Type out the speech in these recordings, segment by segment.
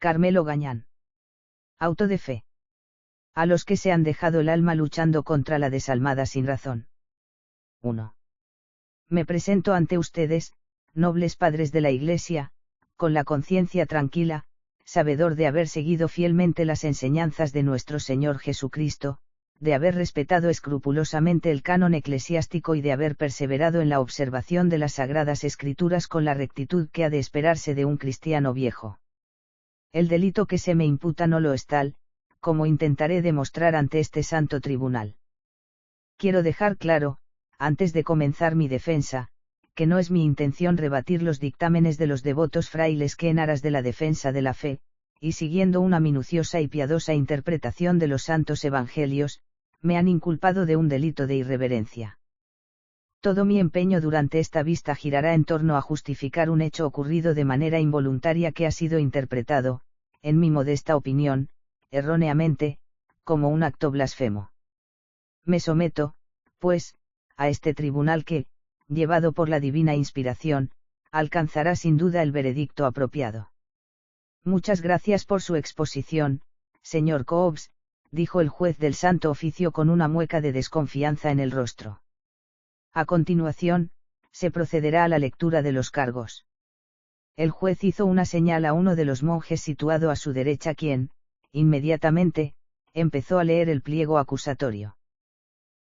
Carmelo Gañán. Auto de fe. A los que se han dejado el alma luchando contra la desalmada sin razón. 1. Me presento ante ustedes, nobles padres de la Iglesia, con la conciencia tranquila, sabedor de haber seguido fielmente las enseñanzas de nuestro Señor Jesucristo, de haber respetado escrupulosamente el canon eclesiástico y de haber perseverado en la observación de las Sagradas Escrituras con la rectitud que ha de esperarse de un cristiano viejo. El delito que se me imputa no lo es tal, como intentaré demostrar ante este santo tribunal. Quiero dejar claro, antes de comenzar mi defensa, que no es mi intención rebatir los dictámenes de los devotos frailes que en aras de la defensa de la fe, y siguiendo una minuciosa y piadosa interpretación de los santos evangelios, me han inculpado de un delito de irreverencia. Todo mi empeño durante esta vista girará en torno a justificar un hecho ocurrido de manera involuntaria que ha sido interpretado, en mi modesta opinión, erróneamente, como un acto blasfemo. Me someto, pues, a este tribunal que, llevado por la divina inspiración, alcanzará sin duda el veredicto apropiado. Muchas gracias por su exposición, señor Cobbs, dijo el juez del Santo Oficio con una mueca de desconfianza en el rostro. A continuación, se procederá a la lectura de los cargos. El juez hizo una señal a uno de los monjes situado a su derecha quien, inmediatamente, empezó a leer el pliego acusatorio.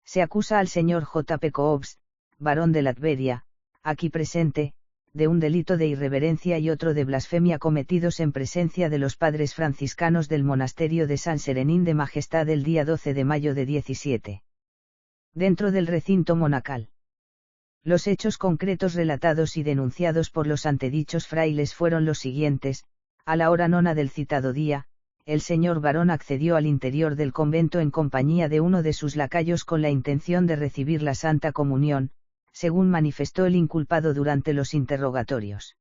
Se acusa al señor J. P. Cobbs, varón de Latveria, aquí presente, de un delito de irreverencia y otro de blasfemia cometidos en presencia de los padres franciscanos del monasterio de San Serenín de Majestad el día 12 de mayo de 17. Dentro del recinto monacal. Los hechos concretos relatados y denunciados por los antedichos frailes fueron los siguientes: a la hora nona del citado día, el señor varón accedió al interior del convento en compañía de uno de sus lacayos con la intención de recibir la Santa Comunión, según manifestó el inculpado durante los interrogatorios.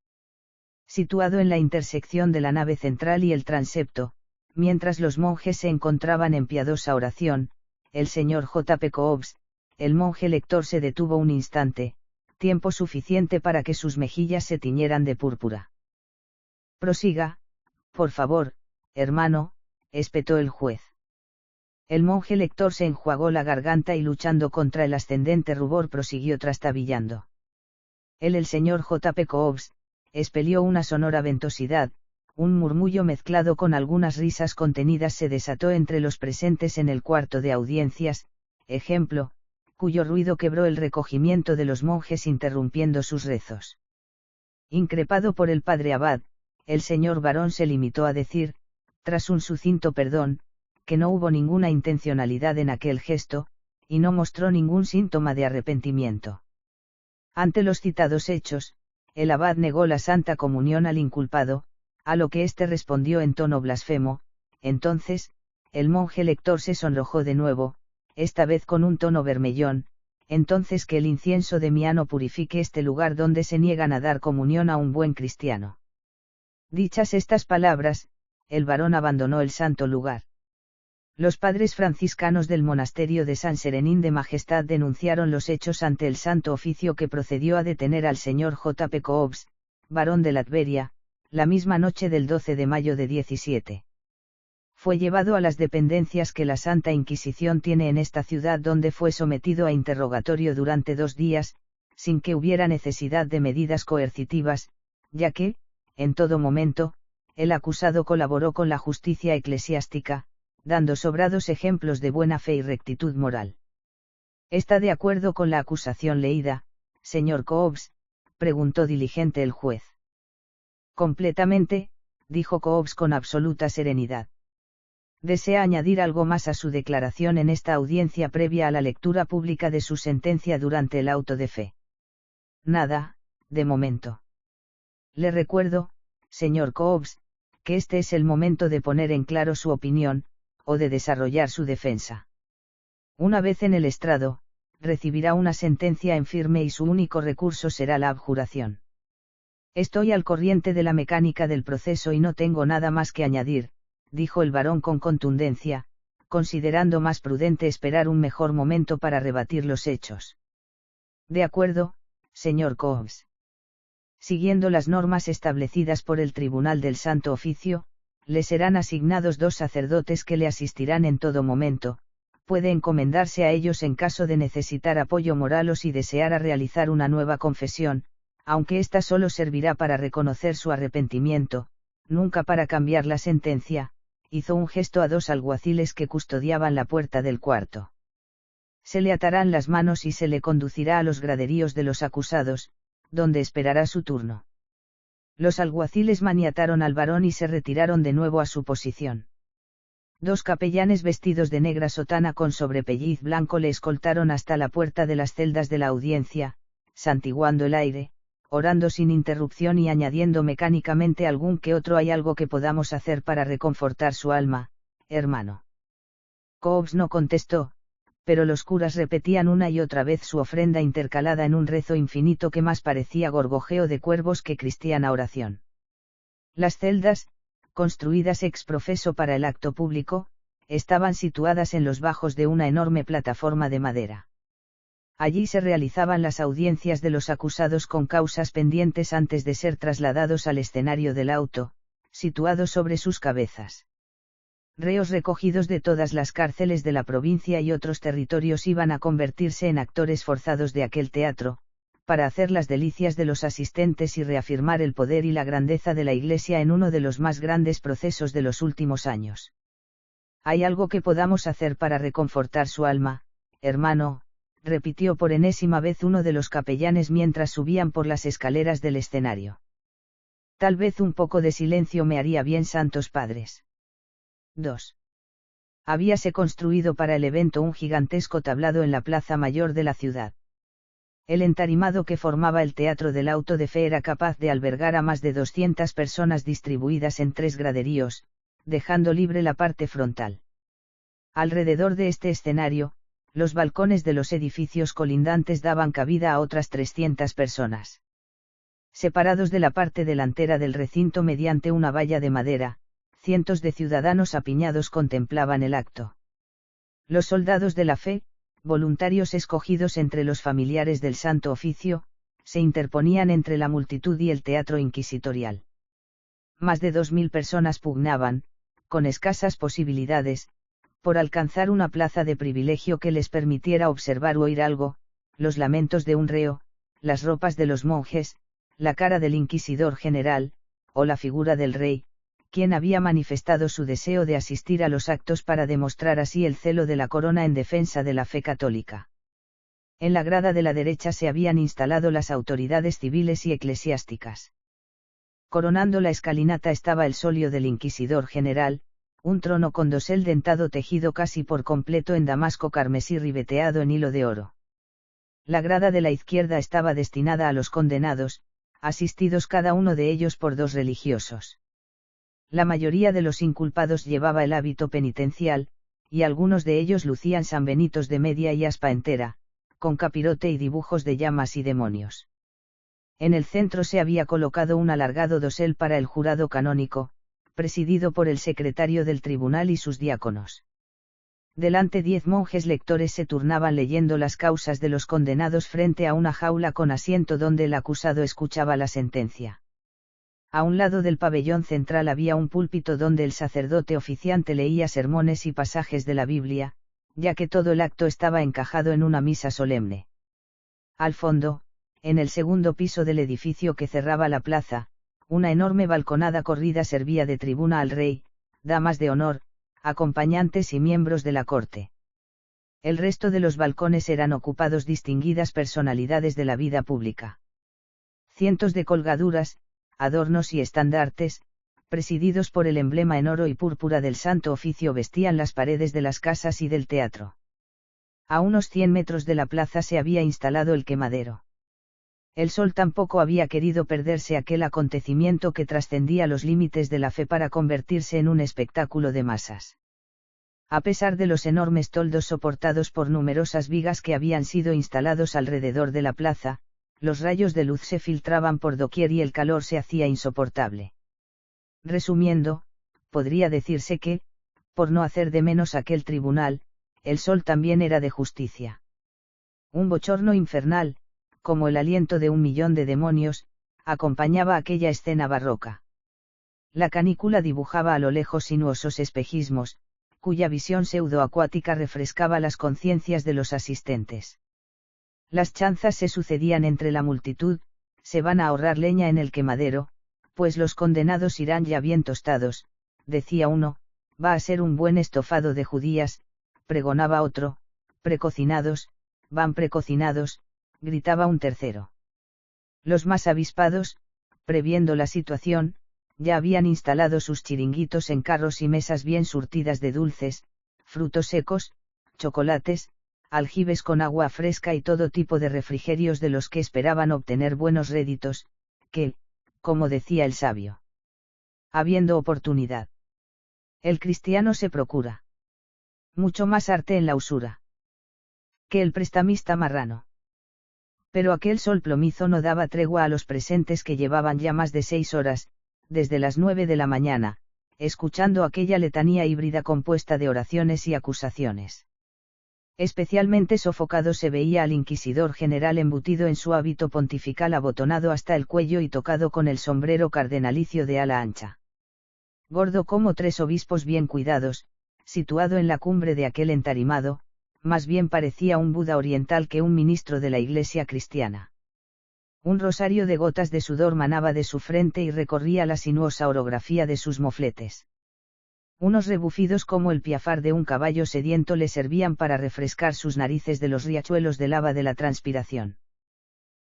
Situado en la intersección de la nave central y el transepto, mientras los monjes se encontraban en piadosa oración, el señor J. P. Cobbs, el monje lector se detuvo un instante, tiempo suficiente para que sus mejillas se tiñeran de púrpura. Prosiga, por favor, hermano, espetó el juez. El monje lector se enjuagó la garganta y luchando contra el ascendente rubor prosiguió trastabillando. El señor J. P. Cobbs, expelió una sonora ventosidad, un murmullo mezclado con algunas risas contenidas se desató entre los presentes en el cuarto de audiencias, ejemplo, cuyo ruido quebró el recogimiento de los monjes interrumpiendo sus rezos. Increpado por el padre abad, el señor varón se limitó a decir, tras un sucinto perdón, que no hubo ninguna intencionalidad en aquel gesto, y no mostró ningún síntoma de arrepentimiento. Ante los citados hechos, el abad negó la Santa Comunión al inculpado, a lo que éste respondió en tono blasfemo. Entonces, el monje lector se sonrojó de nuevo, esta vez con un tono bermellón: entonces que el incienso de mi ano purifique este lugar donde se niegan a dar comunión a un buen cristiano. Dichas estas palabras, el varón abandonó el santo lugar. Los padres franciscanos del monasterio de San Serenín de Majestad denunciaron los hechos ante el Santo Oficio, que procedió a detener al señor J. P. Cobbs, varón de Latveria, la misma noche del 12 de mayo de 17. Fue llevado a las dependencias que la Santa Inquisición tiene en esta ciudad, donde fue sometido a interrogatorio durante 2 días, sin que hubiera necesidad de medidas coercitivas, ya que, en todo momento, el acusado colaboró con la justicia eclesiástica, dando sobrados ejemplos de buena fe y rectitud moral. ¿Está de acuerdo con la acusación leída, señor Cobbs?, preguntó diligente el juez. Completamente, dijo Cobbs con absoluta serenidad. ¿Desea añadir algo más a su declaración en esta audiencia previa a la lectura pública de su sentencia durante el auto de fe? Nada, de momento. Le recuerdo, señor Cobbs, que este es el momento de poner en claro su opinión, o de desarrollar su defensa. Una vez en el estrado, recibirá una sentencia en firme y su único recurso será la abjuración. Estoy al corriente de la mecánica del proceso y no tengo nada más que añadir, dijo el varón con contundencia, considerando más prudente esperar un mejor momento para rebatir los hechos. De acuerdo, señor Cobbs. Siguiendo las normas establecidas por el Tribunal del Santo Oficio, le serán asignados 2 sacerdotes que le asistirán en todo momento, puede encomendarse a ellos en caso de necesitar apoyo moral o si deseara realizar una nueva confesión, aunque ésta solo servirá para reconocer su arrepentimiento, nunca para cambiar la sentencia. Hizo un gesto a 2 alguaciles que custodiaban la puerta del cuarto. Se le atarán las manos y se le conducirá a los graderíos de los acusados, donde esperará su turno. Los alguaciles maniataron al varón y se retiraron de nuevo a su posición. 2 capellanes vestidos de negra sotana con sobrepelliz blanco le escoltaron hasta la puerta de las celdas de la audiencia, santiguando el aire, orando sin interrupción y añadiendo mecánicamente algún que otro «hay algo que podamos hacer para reconfortar su alma, hermano». Cobbs no contestó, pero los curas repetían una y otra vez su ofrenda intercalada en un rezo infinito que más parecía gorgojeo de cuervos que cristiana oración. Las celdas, construidas ex profeso para el acto público, estaban situadas en los bajos de una enorme plataforma de madera. Allí se realizaban las audiencias de los acusados con causas pendientes antes de ser trasladados al escenario del auto, situado sobre sus cabezas. Reos recogidos de todas las cárceles de la provincia y otros territorios iban a convertirse en actores forzados de aquel teatro, para hacer las delicias de los asistentes y reafirmar el poder y la grandeza de la Iglesia en uno de los más grandes procesos de los últimos años. «Hay algo que podamos hacer para reconfortar su alma, hermano», repitió por enésima vez uno de los capellanes mientras subían por las escaleras del escenario. «Tal vez un poco de silencio me haría bien, santos padres». 2. Habíase construido para el evento un gigantesco tablado en la plaza mayor de la ciudad. El entarimado que formaba el teatro del auto de fe era capaz de albergar a más de 200 personas distribuidas en 3 graderíos, dejando libre la parte frontal. Alrededor de este escenario, los balcones de los edificios colindantes daban cabida a otras 300 personas. Separados de la parte delantera del recinto mediante una valla de madera, cientos de ciudadanos apiñados contemplaban el acto. Los soldados de la fe, voluntarios escogidos entre los familiares del Santo Oficio, se interponían entre la multitud y el teatro inquisitorial. Más de 2000 personas pugnaban, con escasas posibilidades, por alcanzar una plaza de privilegio que les permitiera observar o oír algo, los lamentos de un reo, las ropas de los monjes, la cara del inquisidor general, o la figura del rey, quien había manifestado su deseo de asistir a los actos para demostrar así el celo de la corona en defensa de la fe católica. En la grada de la derecha se habían instalado las autoridades civiles y eclesiásticas. Coronando la escalinata estaba el solio del inquisidor general, un trono con dosel dentado tejido casi por completo en damasco carmesí ribeteado en hilo de oro. La grada de la izquierda estaba destinada a los condenados, asistidos cada uno de ellos por 2 religiosos. La mayoría de los inculpados llevaba el hábito penitencial, y algunos de ellos lucían sanbenitos de media y aspa entera, con capirote y dibujos de llamas y demonios. En el centro se había colocado un alargado dosel para el jurado canónico, presidido por el secretario del tribunal y sus diáconos. Delante 10 monjes lectores se turnaban leyendo las causas de los condenados frente a una jaula con asiento donde el acusado escuchaba la sentencia. A un lado del pabellón central había un púlpito donde el sacerdote oficiante leía sermones y pasajes de la Biblia, ya que todo el acto estaba encajado en una misa solemne. Al fondo, en el segundo piso del edificio que cerraba la plaza, una enorme balconada corrida servía de tribuna al rey, damas de honor, acompañantes y miembros de la corte. El resto de los balcones eran ocupados distinguidas personalidades de la vida pública. Cientos de colgaduras, adornos y estandartes, presididos por el emblema en oro y púrpura del Santo Oficio, vestían las paredes de las casas y del teatro. A unos 100 metros de la plaza se había instalado el quemadero. El sol tampoco había querido perderse aquel acontecimiento que trascendía los límites de la fe para convertirse en un espectáculo de masas. A pesar de los enormes toldos soportados por numerosas vigas que habían sido instalados alrededor de la plaza, los rayos de luz se filtraban por doquier y el calor se hacía insoportable. Resumiendo, podría decirse que, por no hacer de menos aquel tribunal, el sol también era de justicia. Un bochorno infernal, como el aliento de 1.000.000 de demonios, acompañaba aquella escena barroca. La canícula dibujaba a lo lejos sinuosos espejismos, cuya visión pseudoacuática refrescaba las conciencias de los asistentes. Las chanzas se sucedían entre la multitud, se van a ahorrar leña en el quemadero, pues los condenados irán ya bien tostados, decía uno, va a ser un buen estofado de judías, pregonaba otro, precocinados, van precocinados, gritaba un tercero. Los más avispados, previendo la situación, ya habían instalado sus chiringuitos en carros y mesas bien surtidas de dulces, frutos secos, chocolates, aljibes con agua fresca y todo tipo de refrigerios de los que esperaban obtener buenos réditos, que, como decía el sabio, habiendo oportunidad, el cristiano se procura mucho más arte en la usura que el prestamista marrano. Pero aquel sol plomizo no daba tregua a los presentes que llevaban ya más de 6 horas, desde las 9 de la mañana, escuchando aquella letanía híbrida compuesta de oraciones y acusaciones. Especialmente sofocado se veía al inquisidor general embutido en su hábito pontifical abotonado hasta el cuello y tocado con el sombrero cardenalicio de ala ancha. Gordo como 3 obispos bien cuidados, situado en la cumbre de aquel entarimado, más bien parecía un Buda oriental que un ministro de la Iglesia cristiana. Un rosario de gotas de sudor manaba de su frente y recorría la sinuosa orografía de sus mofletes. Unos rebufidos como el piafar de un caballo sediento le servían para refrescar sus narices de los riachuelos de lava de la transpiración.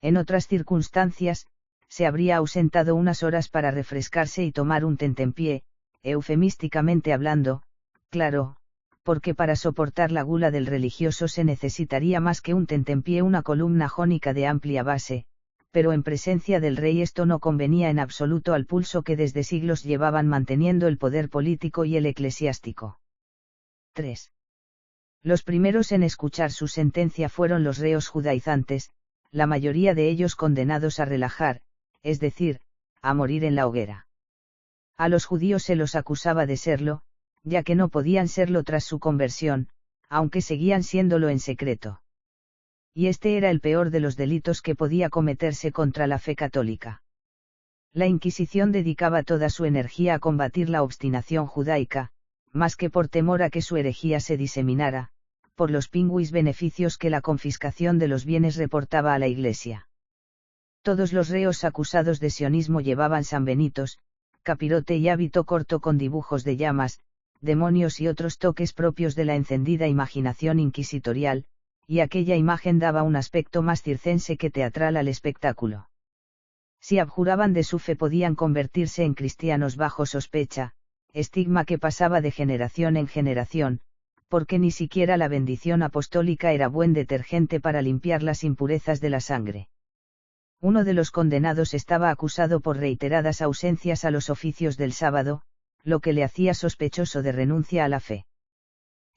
En otras circunstancias, se habría ausentado unas horas para refrescarse y tomar un tentempié, eufemísticamente hablando, claro, porque para soportar la gula del religioso se necesitaría más que un tentempié, una columna jónica de amplia base, pero en presencia del rey esto no convenía en absoluto al pulso que desde siglos llevaban manteniendo el poder político y el eclesiástico. 3. Los primeros en escuchar su sentencia fueron los reos judaizantes, la mayoría de ellos condenados a relajar, es decir, a morir en la hoguera. A los judíos se los acusaba de serlo, ya que no podían serlo tras su conversión, aunque seguían siéndolo en secreto. Y este era el peor de los delitos que podía cometerse contra la fe católica. La Inquisición dedicaba toda su energía a combatir la obstinación judaica, más que por temor a que su herejía se diseminara, por los pingüis beneficios que la confiscación de los bienes reportaba a la Iglesia. Todos los reos acusados de sionismo llevaban sanbenitos, capirote y hábito corto con dibujos de llamas, demonios y otros toques propios de la encendida imaginación inquisitorial, y aquella imagen daba un aspecto más circense que teatral al espectáculo. Si abjuraban de su fe podían convertirse en cristianos bajo sospecha, estigma que pasaba de generación en generación, porque ni siquiera la bendición apostólica era buen detergente para limpiar las impurezas de la sangre. Uno de los condenados estaba acusado por reiteradas ausencias a los oficios del sábado, lo que le hacía sospechoso de renuncia a la fe.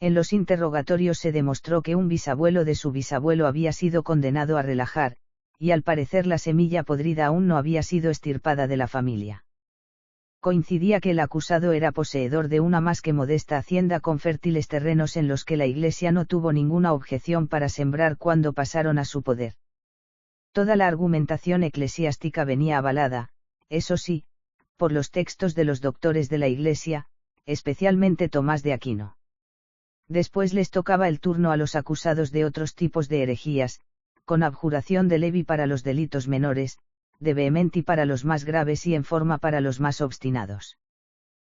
En los interrogatorios se demostró que un bisabuelo de su bisabuelo había sido condenado a relajar, y al parecer la semilla podrida aún no había sido extirpada de la familia. Coincidía que el acusado era poseedor de una más que modesta hacienda con fértiles terrenos en los que la Iglesia no tuvo ninguna objeción para sembrar cuando pasaron a su poder. Toda la argumentación eclesiástica venía avalada, eso sí, por los textos de los doctores de la Iglesia, especialmente Tomás de Aquino. Después les tocaba el turno a los acusados de otros tipos de herejías, con abjuración de levi para los delitos menores, de vehementi para los más graves y en forma para los más obstinados.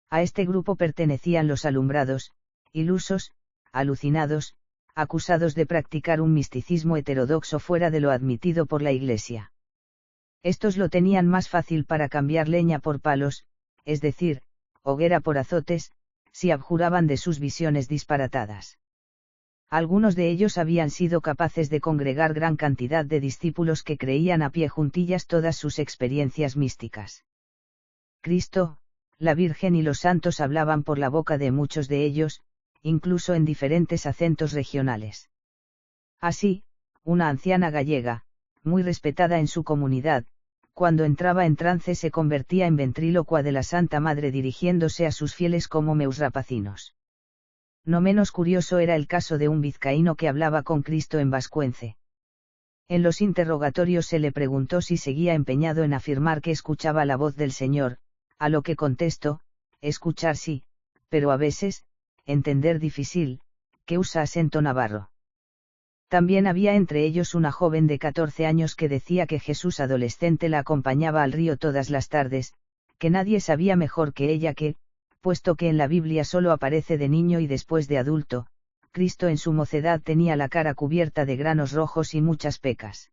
A este grupo pertenecían los alumbrados, ilusos, alucinados, acusados de practicar un misticismo heterodoxo fuera de lo admitido por la Iglesia. Estos lo tenían más fácil para cambiar leña por palos, es decir, hoguera por azotes, si abjuraban de sus visiones disparatadas. Algunos de ellos habían sido capaces de congregar gran cantidad de discípulos que creían a pie juntillas todas sus experiencias místicas. Cristo, la Virgen y los santos hablaban por la boca de muchos de ellos, incluso en diferentes acentos regionales. Así, una anciana gallega, muy respetada en su comunidad, cuando entraba en trance se convertía en ventrílocua de la Santa Madre dirigiéndose a sus fieles como meus rapacinos. No menos curioso era el caso de un vizcaíno que hablaba con Cristo en vascuence. En los interrogatorios se le preguntó si seguía empeñado en afirmar que escuchaba la voz del Señor, A lo que contesto, escuchar sí, pero a veces, entender difícil, que usa acento navarro. También había entre ellos una joven de 14 años que decía que Jesús adolescente la acompañaba al río todas las tardes, que nadie sabía mejor que ella que, puesto que en la Biblia solo aparece de niño y después de adulto, Cristo en su mocedad tenía la cara cubierta de granos rojos y muchas pecas.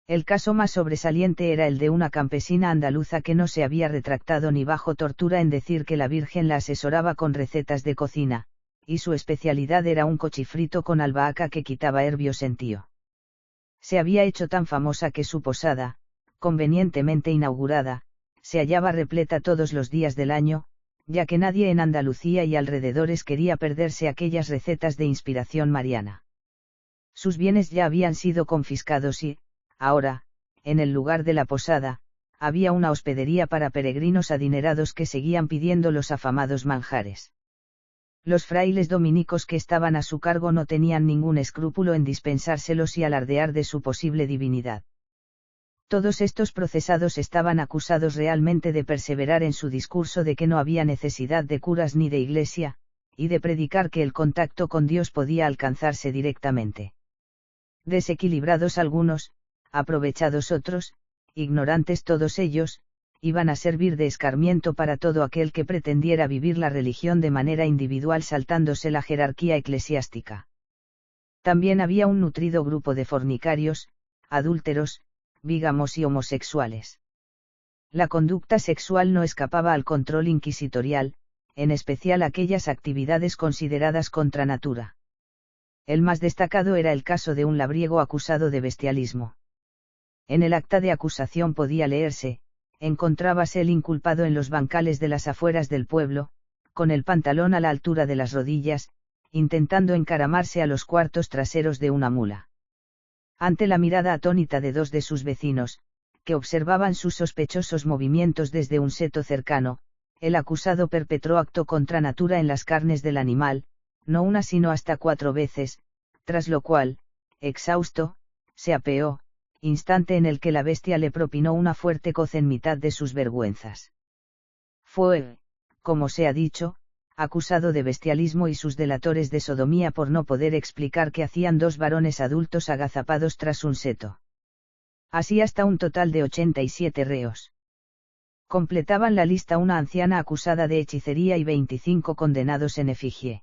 El caso más sobresaliente era el de una campesina andaluza que no se había retractado ni bajo tortura en decir que la Virgen la asesoraba con recetas de cocina, y su especialidad era un cochifrito con albahaca que quitaba herbios-sentío. Se había hecho tan famosa que su posada, convenientemente inaugurada, se hallaba repleta todos los días del año, ya que nadie en Andalucía y alrededores quería perderse aquellas recetas de inspiración mariana. Sus bienes ya habían sido confiscados y, ahora, en el lugar de la posada, había una hospedería para peregrinos adinerados que seguían pidiendo los afamados manjares. Los frailes dominicos que estaban a su cargo no tenían ningún escrúpulo en dispensárselos y alardear de su posible divinidad. Todos estos procesados estaban acusados realmente de perseverar en su discurso de que no había necesidad de curas ni de iglesia, y de predicar que el contacto con Dios podía alcanzarse directamente. Desequilibrados algunos, aprovechados otros, ignorantes todos ellos, iban a servir de escarmiento para todo aquel que pretendiera vivir la religión de manera individual saltándose la jerarquía eclesiástica. También había un nutrido grupo de fornicarios, adúlteros, bígamos y homosexuales. La conducta sexual no escapaba al control inquisitorial, en especial aquellas actividades consideradas contra natura. El más destacado era el caso de un labriego acusado de bestialismo. En el acta de acusación podía leerse: encontrábase el inculpado en los bancales de las afueras del pueblo, con el pantalón a la altura de las rodillas, intentando encaramarse a los cuartos traseros de una mula. Ante la mirada atónita de dos de sus vecinos, que observaban sus sospechosos movimientos desde un seto cercano, el acusado perpetró acto contra natura en las carnes del animal, no una sino hasta 4 veces, tras lo cual, exhausto, se apeó, instante en el que la bestia le propinó una fuerte coz en mitad de sus vergüenzas. Fue, como se ha dicho, acusado de bestialismo y sus delatores de sodomía por no poder explicar qué hacían 2 varones adultos agazapados tras un seto. Así hasta un total de 87 reos. Completaban la lista una anciana acusada de hechicería y 25 condenados en efigie.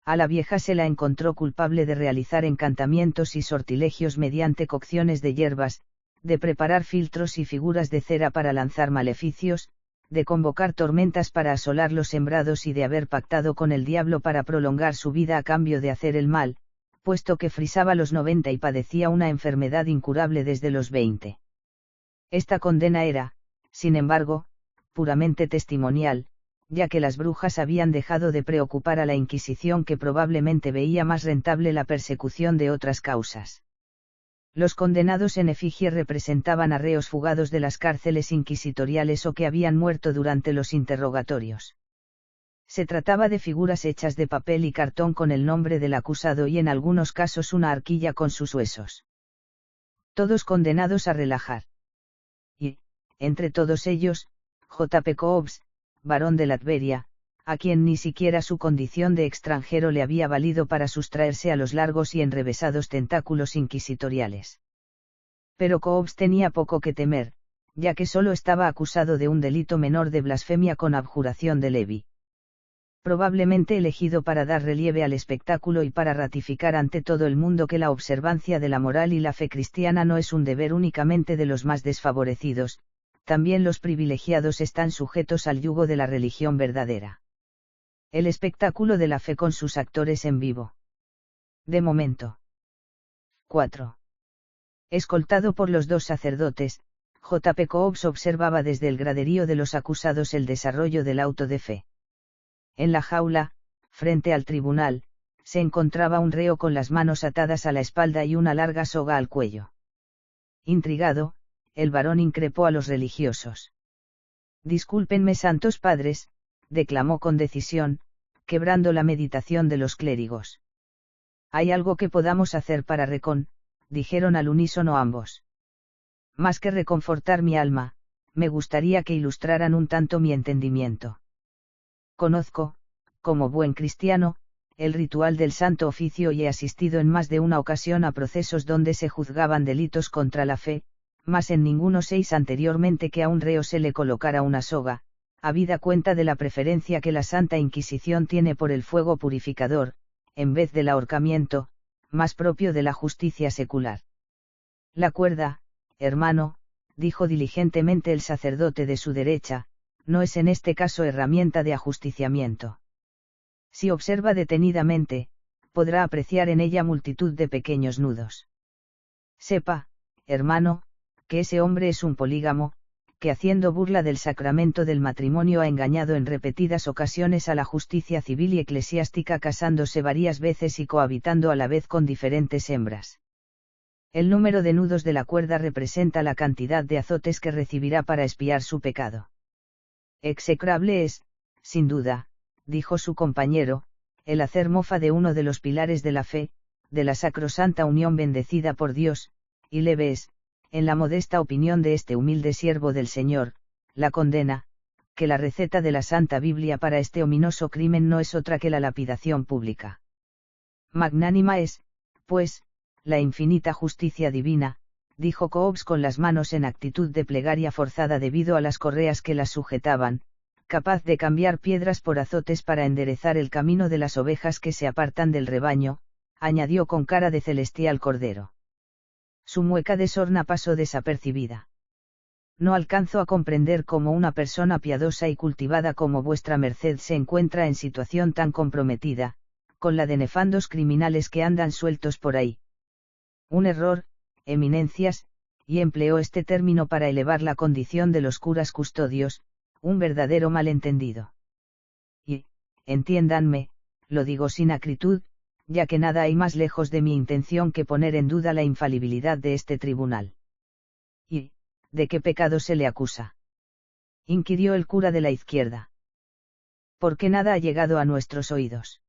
A la vieja se la encontró culpable de realizar encantamientos y sortilegios mediante cocciones de hierbas, de preparar filtros y figuras de cera para lanzar maleficios, de convocar tormentas para asolar los sembrados y de haber pactado con el diablo para prolongar su vida a cambio de hacer el mal, puesto que frisaba los 90 y padecía una enfermedad incurable desde los 20. Esta condena era, sin embargo, puramente testimonial, ya que las brujas habían dejado de preocupar a la Inquisición, que probablemente veía más rentable la persecución de otras causas. Los condenados en efigie representaban a reos fugados de las cárceles inquisitoriales o que habían muerto durante los interrogatorios. Se trataba de figuras hechas de papel y cartón con el nombre del acusado y en algunos casos una arquilla con sus huesos. Todos condenados a relajar. Y, entre todos ellos, J.P. Cobbs, barón de Latveria, a quien ni siquiera su condición de extranjero le había valido para sustraerse a los largos y enrevesados tentáculos inquisitoriales. Pero Cobbs tenía poco que temer, ya que solo estaba acusado de un delito menor de blasfemia con abjuración de levi. Probablemente elegido para dar relieve al espectáculo y para ratificar ante todo el mundo que la observancia de la moral y la fe cristiana no es un deber únicamente de los más desfavorecidos, también los privilegiados están sujetos al yugo de la religión verdadera. El espectáculo de la fe con sus actores en vivo. De momento. 4. Escoltado por los 2 sacerdotes, J.P. Cobbs observaba desde el graderío de los acusados el desarrollo del auto de fe. En la jaula, frente al tribunal, se encontraba un reo con las manos atadas a la espalda y una larga soga al cuello. Intrigado, el varón increpó a los religiosos. Discúlpenme, santos padres, declamó con decisión, quebrando la meditación de los clérigos. Hay algo que podamos hacer para dijeron al unísono ambos. Más que reconfortar mi alma, me gustaría que ilustraran un tanto mi entendimiento. Conozco, como buen cristiano, el ritual del Santo Oficio y he asistido en más de una ocasión a procesos donde se juzgaban delitos contra la fe, mas en ninguno 6 anteriormente que a un reo se le colocara una soga, habida cuenta de la preferencia que la Santa Inquisición tiene por el fuego purificador, en vez del ahorcamiento, más propio de la justicia secular. La cuerda, hermano, dijo diligentemente el sacerdote de su derecha, no es en este caso herramienta de ajusticiamiento. Si observa detenidamente, podrá apreciar en ella multitud de pequeños nudos. Sepa, hermano, que ese hombre es un polígamo, que haciendo burla del sacramento del matrimonio ha engañado en repetidas ocasiones a la justicia civil y eclesiástica casándose varias veces y cohabitando a la vez con diferentes hembras. El número de nudos de la cuerda representa la cantidad de azotes que recibirá para expiar su pecado. Execrable es, sin duda, dijo su compañero, el hacer mofa de uno de los pilares de la fe, de la sacrosanta unión bendecida por Dios, y leve es, en la modesta opinión de este humilde siervo del Señor, la condena, que la receta de la Santa Biblia para este ominoso crimen no es otra que la lapidación pública. Magnánima es, pues, la infinita justicia divina, dijo Cobbs con las manos en actitud de plegaria forzada debido a las correas que las sujetaban, capaz de cambiar piedras por azotes para enderezar el camino de las ovejas que se apartan del rebaño, añadió con cara de celestial cordero. Su mueca de sorna pasó desapercibida. No alcanzo a comprender cómo una persona piadosa y cultivada como vuestra merced se encuentra en situación tan comprometida, con la de nefandos criminales que andan sueltos por ahí. Un error, eminencias, y empleó este término para elevar la condición de los curas custodios, un verdadero malentendido. Y, entiéndanme, lo digo sin acritud, ya que nada hay más lejos de mi intención que poner en duda la infalibilidad de este tribunal. ¿Y, de qué pecado se le acusa?, inquirió el cura de la izquierda. Porque nada ha llegado a nuestros oídos.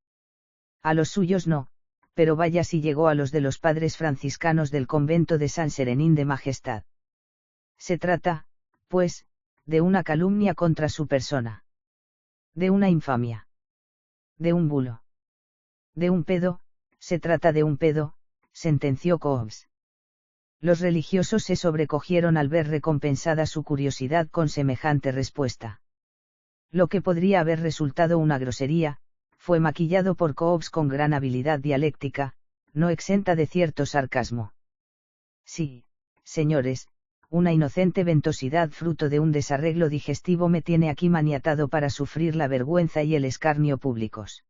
A los suyos no, pero vaya si llegó a los de los padres franciscanos del convento de San Serenín de Majestad. Se trata, pues, de una calumnia contra su persona. De una infamia. De un bulo. De un pedo, se trata de un pedo, sentenció Cobbs. Los religiosos se sobrecogieron al ver recompensada su curiosidad con semejante respuesta. Lo que podría haber resultado una grosería, fue maquillado por Cobbs con gran habilidad dialéctica, no exenta de cierto sarcasmo. Sí, señores, una inocente ventosidad fruto de un desarreglo digestivo me tiene aquí maniatado para sufrir la vergüenza y el escarnio públicos.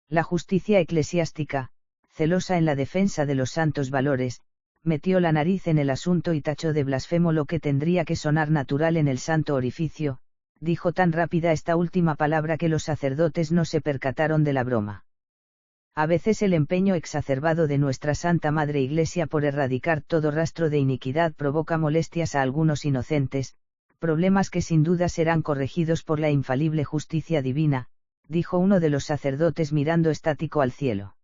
La justicia eclesiástica, celosa en la defensa de los santos valores, metió la nariz en el asunto y tachó de blasfemo lo que tendría que sonar natural en el santo orificio, dijo tan rápida esta última palabra que los sacerdotes no se percataron de la broma. A veces el empeño exacerbado de nuestra Santa Madre Iglesia por erradicar todo rastro de iniquidad provoca molestias a algunos inocentes, problemas que sin duda serán corregidos por la infalible justicia divina, dijo uno de los sacerdotes mirando estático al cielo.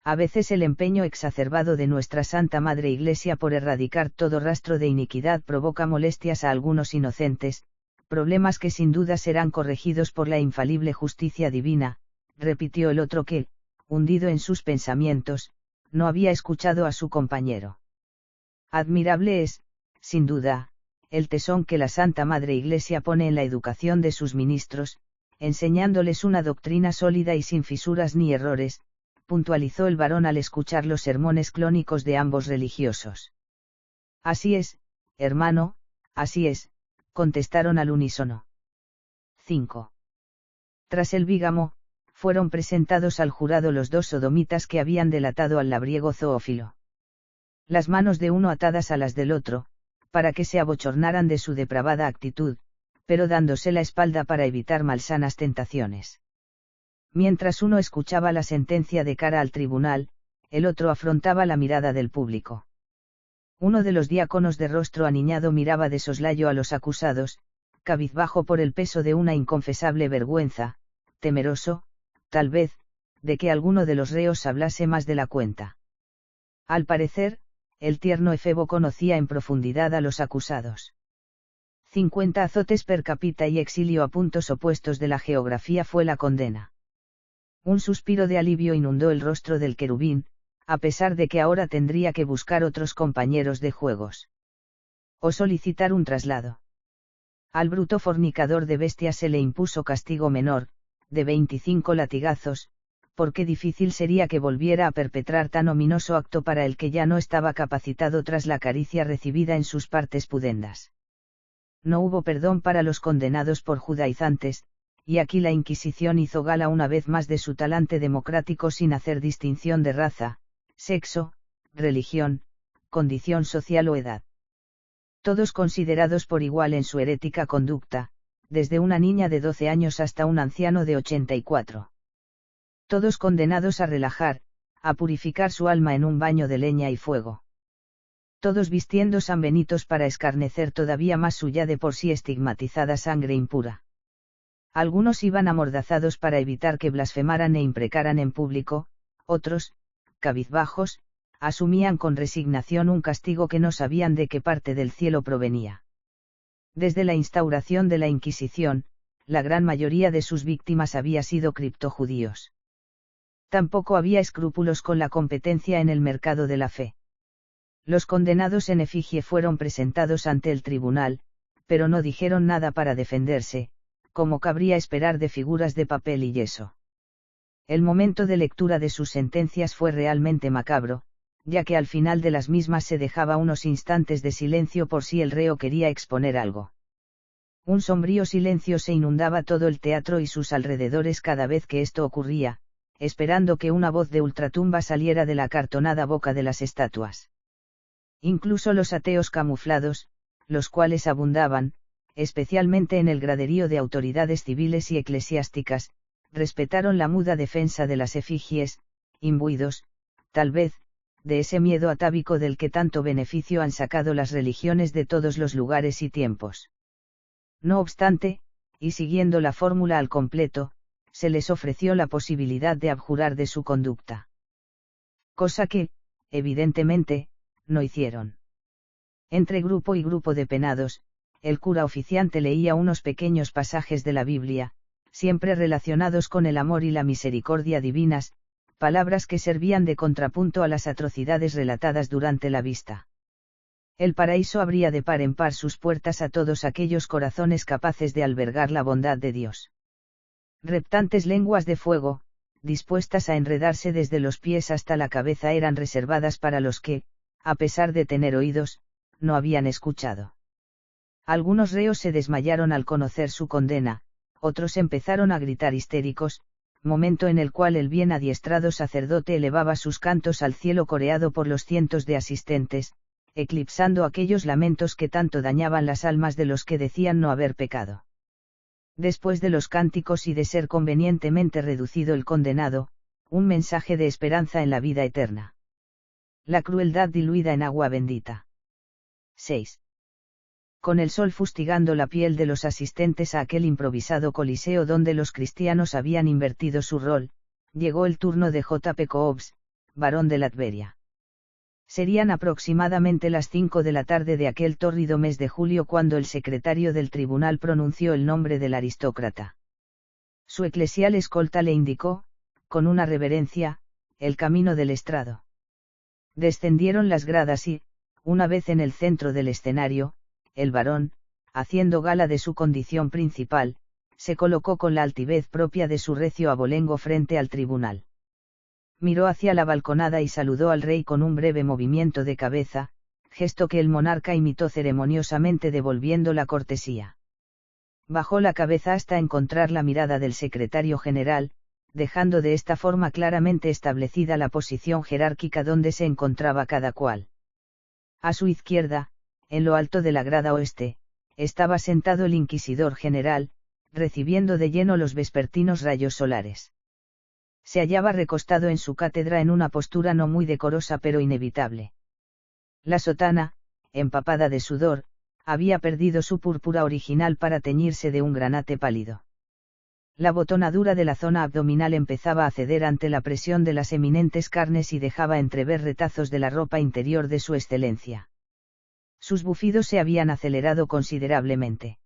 A veces el empeño exacerbado de nuestra Santa Madre Iglesia por erradicar todo rastro de iniquidad provoca molestias a algunos inocentes, problemas que sin duda serán corregidos por la infalible justicia divina, repitió el otro que, hundido en sus pensamientos, no había escuchado a su compañero. Admirable es, sin duda, el tesón que la Santa Madre Iglesia pone en la educación de sus ministros, enseñándoles una doctrina sólida y sin fisuras ni errores, puntualizó el varón al escuchar los sermones clónicos de ambos religiosos. Así es, hermano, así es, contestaron al unísono. 5. Tras el bígamo, fueron presentados al jurado los 2 sodomitas que habían delatado al labriego zoófilo. Las manos de uno atadas a las del otro, para que se abochornaran de su depravada actitud, pero dándose la espalda para evitar malsanas tentaciones. Mientras uno escuchaba la sentencia de cara al tribunal, el otro afrontaba la mirada del público. Uno de los diáconos de rostro aniñado miraba de soslayo a los acusados, cabizbajo por el peso de una inconfesable vergüenza, temeroso, tal vez, de que alguno de los reos hablase más de la cuenta. Al parecer, el tierno Efebo conocía en profundidad a los acusados. 50 azotes per cápita y exilio a puntos opuestos de la geografía fue la condena. Un suspiro de alivio inundó el rostro del querubín, a pesar de que ahora tendría que buscar otros compañeros de juegos. O solicitar un traslado. Al bruto fornicador de bestias se le impuso castigo menor, de 25 latigazos, porque difícil sería que volviera a perpetrar tan ominoso acto para el que ya no estaba capacitado tras la caricia recibida en sus partes pudendas. No hubo perdón para los condenados por judaizantes, y aquí la Inquisición hizo gala una vez más de su talante democrático sin hacer distinción de raza, sexo, religión, condición social o edad. Todos considerados por igual en su herética conducta, desde una niña de 12 años hasta un anciano de 84. Todos condenados a relajar, a purificar su alma en un baño de leña y fuego. Todos vistiendo sanbenitos para escarnecer todavía más su ya de por sí estigmatizada sangre impura. Algunos iban amordazados para evitar que blasfemaran e imprecaran en público, otros, cabizbajos, asumían con resignación un castigo que no sabían de qué parte del cielo provenía. Desde la instauración de la Inquisición, la gran mayoría de sus víctimas había sido criptojudíos. Tampoco había escrúpulos con la competencia en el mercado de la fe. Los condenados en efigie fueron presentados ante el tribunal, pero no dijeron nada para defenderse, como cabría esperar de figuras de papel y yeso. El momento de lectura de sus sentencias fue realmente macabro, ya que al final de las mismas se dejaba unos instantes de silencio por si el reo quería exponer algo. Un sombrío silencio se inundaba todo el teatro y sus alrededores cada vez que esto ocurría, esperando que una voz de ultratumba saliera de la acartonada boca de las estatuas. Incluso los ateos camuflados, los cuales abundaban, especialmente en el graderío de autoridades civiles y eclesiásticas, respetaron la muda defensa de las efigies, imbuidos, tal vez, de ese miedo atávico del que tanto beneficio han sacado las religiones de todos los lugares y tiempos. No obstante, y siguiendo la fórmula al completo, se les ofreció la posibilidad de abjurar de su conducta. Cosa que, evidentemente, no hicieron. Entre grupo y grupo de penados, el cura oficiante leía unos pequeños pasajes de la Biblia, siempre relacionados con el amor y la misericordia divinas, palabras que servían de contrapunto a las atrocidades relatadas durante la vista. El paraíso abría de par en par sus puertas a todos aquellos corazones capaces de albergar la bondad de Dios. Reptantes lenguas de fuego, dispuestas a enredarse desde los pies hasta la cabeza, eran reservadas para los que, a pesar de tener oídos, no habían escuchado. Algunos reos se desmayaron al conocer su condena, otros empezaron a gritar histéricos, momento en el cual el bien adiestrado sacerdote elevaba sus cantos al cielo coreado por los cientos de asistentes, eclipsando aquellos lamentos que tanto dañaban las almas de los que decían no haber pecado. Después de los cánticos y de ser convenientemente reducido el condenado, un mensaje de esperanza en la vida eterna. La crueldad diluida en agua bendita. 6. Con el sol fustigando la piel de los asistentes a aquel improvisado coliseo donde los cristianos habían invertido su rol, llegó el turno de J. P. Cobbs, barón de Latveria. Serían aproximadamente las 5 de la tarde de aquel tórrido mes de julio cuando el secretario del tribunal pronunció el nombre del aristócrata. Su eclesial escolta le indicó, con una reverencia, el camino del estrado. Descendieron las gradas y, una vez en el centro del escenario, el barón, haciendo gala de su condición principal, se colocó con la altivez propia de su recio abolengo frente al tribunal. Miró hacia la balconada y saludó al rey con un breve movimiento de cabeza, gesto que el monarca imitó ceremoniosamente devolviendo la cortesía. Bajó la cabeza hasta encontrar la mirada del secretario general, dejando de esta forma claramente establecida la posición jerárquica donde se encontraba cada cual. A su izquierda, en lo alto de la grada oeste, estaba sentado el inquisidor general, recibiendo de lleno los vespertinos rayos solares. Se hallaba recostado en su cátedra en una postura no muy decorosa pero inevitable. La sotana, empapada de sudor, había perdido su púrpura original para teñirse de un granate pálido. La botonadura de la zona abdominal empezaba a ceder ante la presión de las eminentes carnes y dejaba entrever retazos de la ropa interior de su excelencia. Sus bufidos se habían acelerado considerablemente.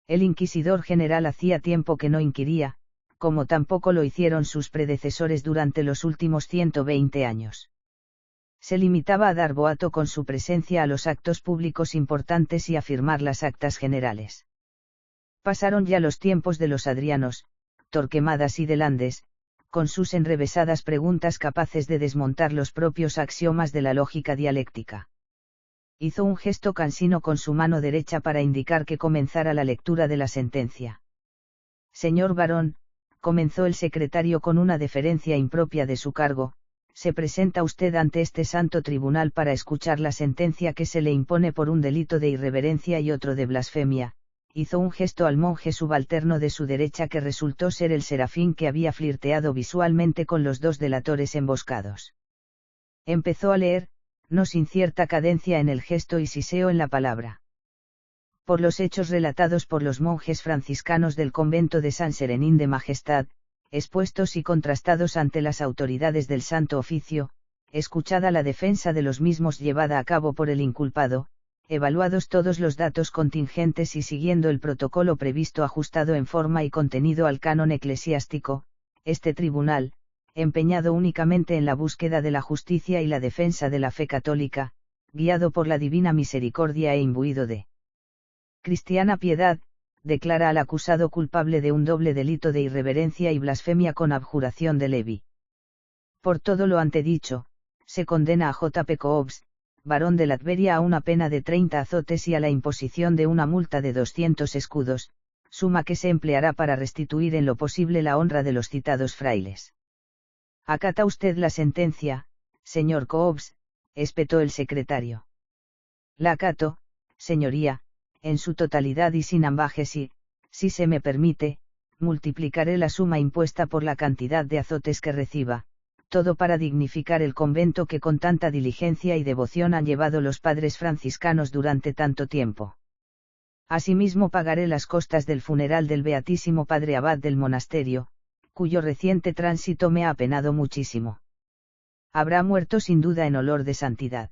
El inquisidor general hacía tiempo que no inquiría, como tampoco lo hicieron sus predecesores durante los últimos 120 años. Se limitaba a dar boato con su presencia a los actos públicos importantes y a firmar las actas generales. Pasaron ya los tiempos de los Adrianos, Torquemadas y Delandes, con sus enrevesadas preguntas capaces de desmontar los propios axiomas de la lógica dialéctica. Hizo un gesto cansino con su mano derecha para indicar que comenzara la lectura de la sentencia. Señor barón, comenzó el secretario con una deferencia impropia de su cargo, se presenta usted ante este santo tribunal para escuchar la sentencia que se le impone por un delito de irreverencia y otro de blasfemia. Hizo un gesto al monje subalterno de su derecha que resultó ser el serafín que había flirteado visualmente con los dos delatores emboscados. Empezó a leer, no sin cierta cadencia en el gesto y siseo en la palabra. Por los hechos relatados por los monjes franciscanos del convento de San Serenín de Majestad, expuestos y contrastados ante las autoridades del Santo Oficio, escuchada la defensa de los mismos llevada a cabo por el inculpado, evaluados todos los datos contingentes y siguiendo el protocolo previsto ajustado en forma y contenido al canon eclesiástico, este tribunal, empeñado únicamente en la búsqueda de la justicia y la defensa de la fe católica, guiado por la divina misericordia e imbuido de cristiana piedad, declara al acusado culpable de un doble delito de irreverencia y blasfemia con abjuración de levi. Por todo lo antedicho, se condena a J. P. Cobbs, barón de Latveria, a una pena de 30 azotes y a la imposición de una multa de 200 escudos, suma que se empleará para restituir en lo posible la honra de los citados frailes. «Acata usted la sentencia, señor Cobbs», espetó el secretario. «La acato, señoría, en su totalidad y sin ambajes y, si se me permite, multiplicaré la suma impuesta por la cantidad de azotes que reciba, todo para dignificar el convento que con tanta diligencia y devoción han llevado los padres franciscanos durante tanto tiempo. Asimismo pagaré las costas del funeral del beatísimo padre abad del monasterio, cuyo reciente tránsito me ha apenado muchísimo. Habrá muerto sin duda en olor de santidad.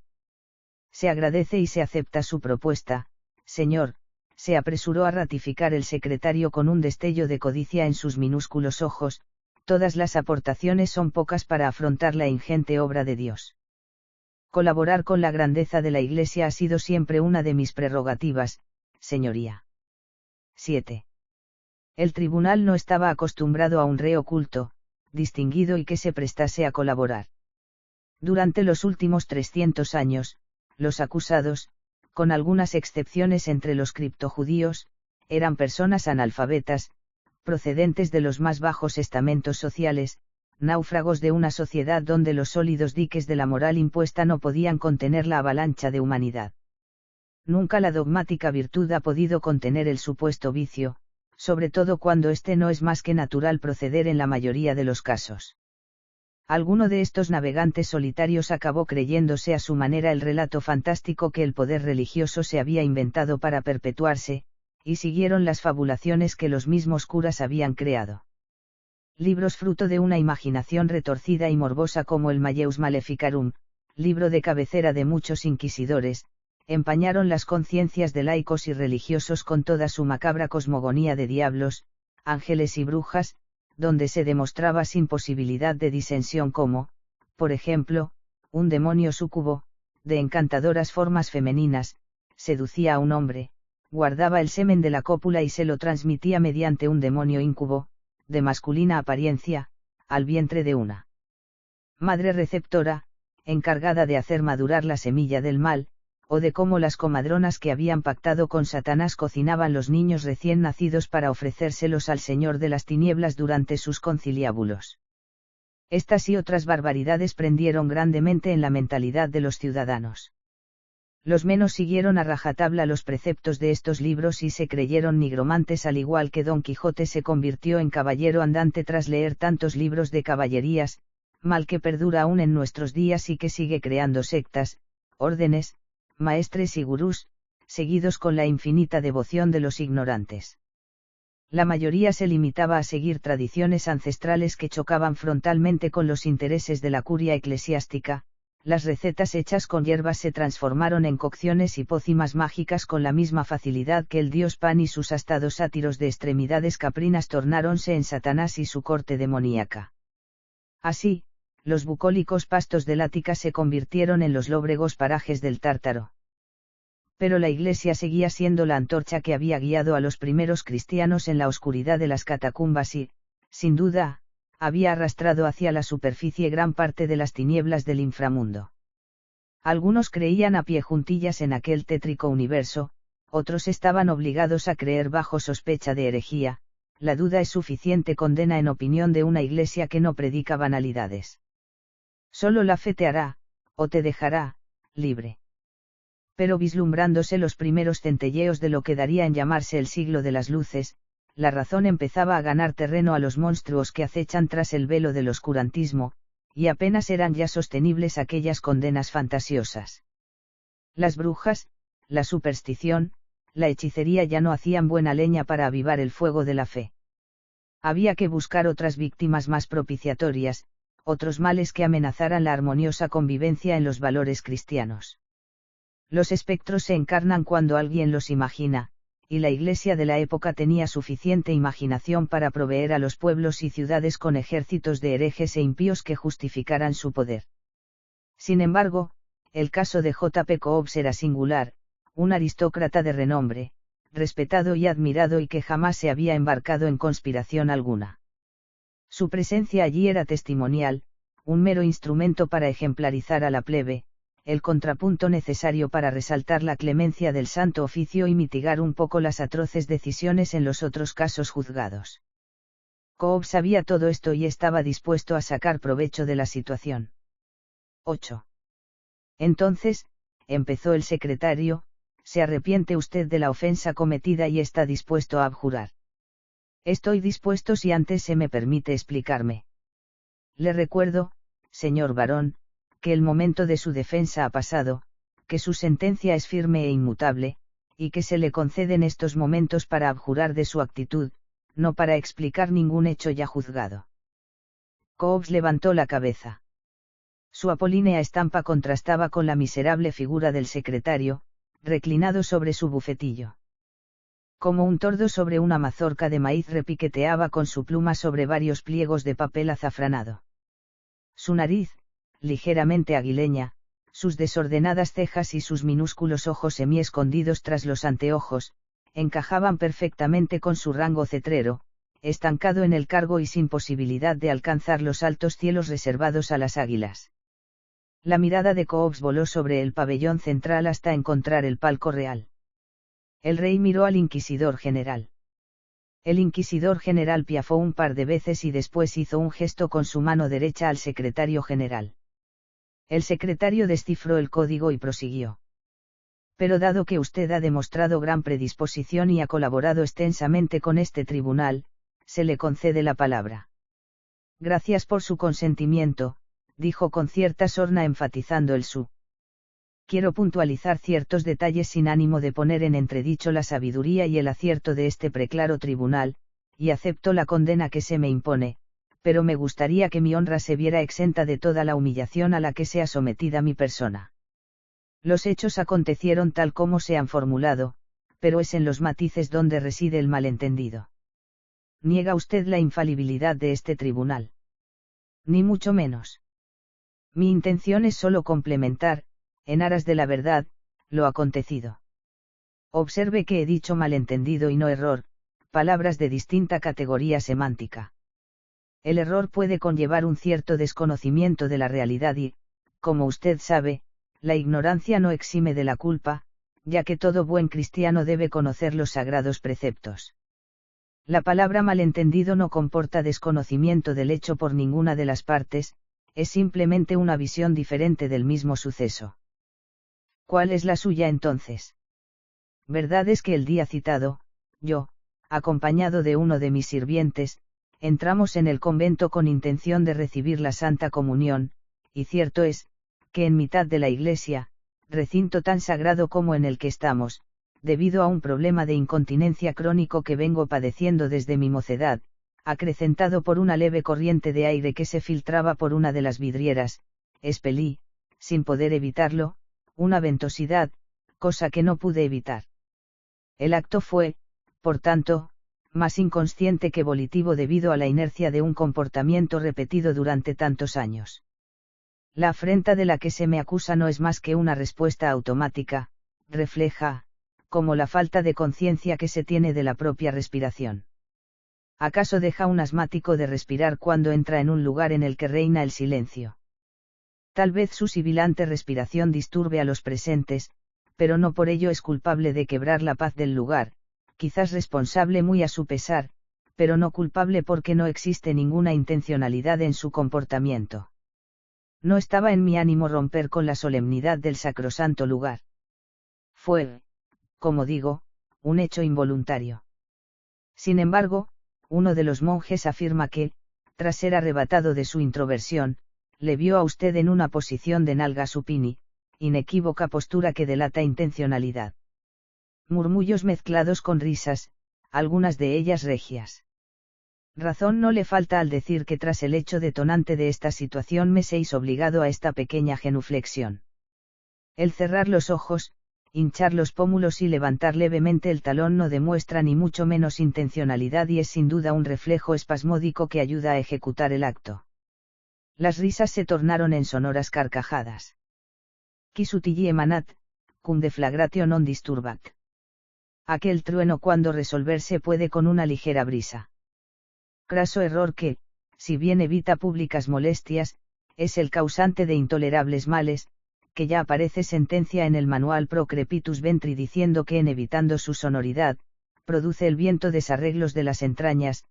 Se agradece y se acepta su propuesta, señor», se apresuró a ratificar el secretario con un destello de codicia en sus minúsculos ojos. «Todas las aportaciones son pocas para afrontar la ingente obra de Dios. Colaborar con la grandeza de la Iglesia ha sido siempre una de mis prerrogativas, señoría». 7. El tribunal no estaba acostumbrado a un reo culto, distinguido y que se prestase a colaborar. Durante los últimos 300 años, los acusados, con algunas excepciones entre los criptojudíos, eran personas analfabetas, procedentes de los más bajos estamentos sociales, náufragos de una sociedad donde los sólidos diques de la moral impuesta no podían contener la avalancha de humanidad. Nunca la dogmática virtud ha podido contener el supuesto vicio, sobre todo cuando éste no es más que natural proceder en la mayoría de los casos. Alguno de estos navegantes solitarios acabó creyéndose a su manera el relato fantástico que el poder religioso se había inventado para perpetuarse, y siguieron las fabulaciones que los mismos curas habían creado. Libros fruto de una imaginación retorcida y morbosa como el Malleus Maleficarum, libro de cabecera de muchos inquisidores, empañaron las conciencias de laicos y religiosos con toda su macabra cosmogonía de diablos, ángeles y brujas, donde se demostraba sin posibilidad de disensión cómo, por ejemplo, un demonio súcubo, de encantadoras formas femeninas, seducía a un hombre, guardaba el semen de la cópula y se lo transmitía mediante un demonio íncubo, de masculina apariencia, al vientre de una madre receptora, encargada de hacer madurar la semilla del mal, o de cómo las comadronas que habían pactado con Satanás cocinaban los niños recién nacidos para ofrecérselos al Señor de las tinieblas durante sus conciliábulos. Estas y otras barbaridades prendieron grandemente en la mentalidad de los ciudadanos. Los menos siguieron a rajatabla los preceptos de estos libros y se creyeron nigromantes, al igual que Don Quijote se convirtió en caballero andante tras leer tantos libros de caballerías, mal que perdura aún en nuestros días y que sigue creando sectas, órdenes, maestres y gurús, seguidos con la infinita devoción de los ignorantes. La mayoría se limitaba a seguir tradiciones ancestrales que chocaban frontalmente con los intereses de la curia eclesiástica, las recetas hechas con hierbas se transformaron en cocciones y pócimas mágicas con la misma facilidad que el dios Pan y sus astados sátiros de extremidades caprinas tornáronse en Satanás y su corte demoníaca. Así, los bucólicos pastos del Ática se convirtieron en los lóbregos parajes del Tártaro. Pero la Iglesia seguía siendo la antorcha que había guiado a los primeros cristianos en la oscuridad de las catacumbas y, sin duda, había arrastrado hacia la superficie gran parte de las tinieblas del inframundo. Algunos creían a pie juntillas en aquel tétrico universo, otros estaban obligados a creer bajo sospecha de herejía. La duda es suficiente condena en opinión de una Iglesia que no predica banalidades. Solo la fe te hará, o te dejará, libre. Pero vislumbrándose los primeros centelleos de lo que daría en llamarse el siglo de las luces, la razón empezaba a ganar terreno a los monstruos que acechan tras el velo del oscurantismo, y apenas eran ya sostenibles aquellas condenas fantasiosas. Las brujas, la superstición, la hechicería ya no hacían buena leña para avivar el fuego de la fe. Había que buscar otras víctimas más propiciatorias, otros males que amenazaran la armoniosa convivencia en los valores cristianos. Los espectros se encarnan cuando alguien los imagina, y la Iglesia de la época tenía suficiente imaginación para proveer a los pueblos y ciudades con ejércitos de herejes e impíos que justificaran su poder. Sin embargo, el caso de J. P. Cobbs era singular, un aristócrata de renombre, respetado y admirado y que jamás se había embarcado en conspiración alguna. Su presencia allí era testimonial, un mero instrumento para ejemplarizar a la plebe, el contrapunto necesario para resaltar la clemencia del Santo Oficio y mitigar un poco las atroces decisiones en los otros casos juzgados. Cobbs sabía todo esto y estaba dispuesto a sacar provecho de la situación. 8. Entonces, empezó el secretario, ¿se arrepiente usted de la ofensa cometida y está dispuesto a abjurar? Estoy dispuesto si antes se me permite explicarme. Le recuerdo, señor barón, que el momento de su defensa ha pasado, que su sentencia es firme e inmutable, y que se le conceden estos momentos para abjurar de su actitud, no para explicar ningún hecho ya juzgado. Cobbs levantó la cabeza. Su apolínea estampa contrastaba con la miserable figura del secretario, reclinado sobre su bufetillo. Como un tordo sobre una mazorca de maíz repiqueteaba con su pluma sobre varios pliegos de papel azafranado. Su nariz, ligeramente aguileña, sus desordenadas cejas y sus minúsculos ojos semi-escondidos tras los anteojos, encajaban perfectamente con su rango cetrero, estancado en el cargo y sin posibilidad de alcanzar los altos cielos reservados a las águilas. La mirada de Cobbs voló sobre el pabellón central hasta encontrar el palco real. El rey miró al inquisidor general. El inquisidor general piafó un par de veces y después hizo un gesto con su mano derecha al secretario general. El secretario descifró el código y prosiguió. Pero dado que usted ha demostrado gran predisposición y ha colaborado extensamente con este tribunal, se le concede la palabra. Gracias por su consentimiento, dijo con cierta sorna enfatizando el su. Quiero puntualizar ciertos detalles sin ánimo de poner en entredicho la sabiduría y el acierto de este preclaro tribunal, y acepto la condena que se me impone, pero me gustaría que mi honra se viera exenta de toda la humillación a la que sea sometida mi persona. Los hechos acontecieron tal como se han formulado, pero es en los matices donde reside el malentendido. ¿Niega usted la infalibilidad de este tribunal? Ni mucho menos. Mi intención es solo complementar, en aras de la verdad, lo acontecido. Observe que he dicho malentendido y no error, palabras de distinta categoría semántica. El error puede conllevar un cierto desconocimiento de la realidad y, como usted sabe, la ignorancia no exime de la culpa, ya que todo buen cristiano debe conocer los sagrados preceptos. La palabra malentendido no comporta desconocimiento del hecho por ninguna de las partes, es simplemente una visión diferente del mismo suceso. ¿Cuál es la suya entonces? Verdad es que el día citado, yo, acompañado de uno de mis sirvientes, entramos en el convento con intención de recibir la Santa Comunión, y cierto es, que en mitad de la iglesia, recinto tan sagrado como en el que estamos, debido a un problema de incontinencia crónico que vengo padeciendo desde mi mocedad, acrecentado por una leve corriente de aire que se filtraba por una de las vidrieras, expelí, sin poder evitarlo, una ventosidad, cosa que no pude evitar. El acto fue, por tanto, más inconsciente que volitivo debido a la inercia de un comportamiento repetido durante tantos años. La afrenta de la que se me acusa no es más que una respuesta automática, refleja, como la falta de conciencia que se tiene de la propia respiración. ¿Acaso deja un asmático de respirar cuando entra en un lugar en el que reina el silencio? Tal vez su sibilante respiración disturbe a los presentes, pero no por ello es culpable de quebrar la paz del lugar, quizás responsable muy a su pesar, pero no culpable porque no existe ninguna intencionalidad en su comportamiento. No estaba en mi ánimo romper con la solemnidad del sacrosanto lugar. Fue, como digo, un hecho involuntario. Sin embargo, uno de los monjes afirma que, tras ser arrebatado de su introversión, le vio a usted en una posición de nalga supini, inequívoca postura que delata intencionalidad. Murmullos mezclados con risas, algunas de ellas regias. Razón no le falta al decir que tras el hecho detonante de esta situación me seis obligado a esta pequeña genuflexión. El cerrar los ojos, hinchar los pómulos y levantar levemente el talón no demuestra ni mucho menos intencionalidad y es sin duda un reflejo espasmódico que ayuda a ejecutar el acto. Las risas se tornaron en sonoras carcajadas. Quis utillie emanat, cum deflagratio non disturbat. Aquel trueno cuando resolverse puede con una ligera brisa. Craso error que, si bien evita públicas molestias, es el causante de intolerables males, que ya aparece sentencia en el manual Pro Crepitus Ventri diciendo que en evitando su sonoridad, produce el viento desarreglos de las entrañas,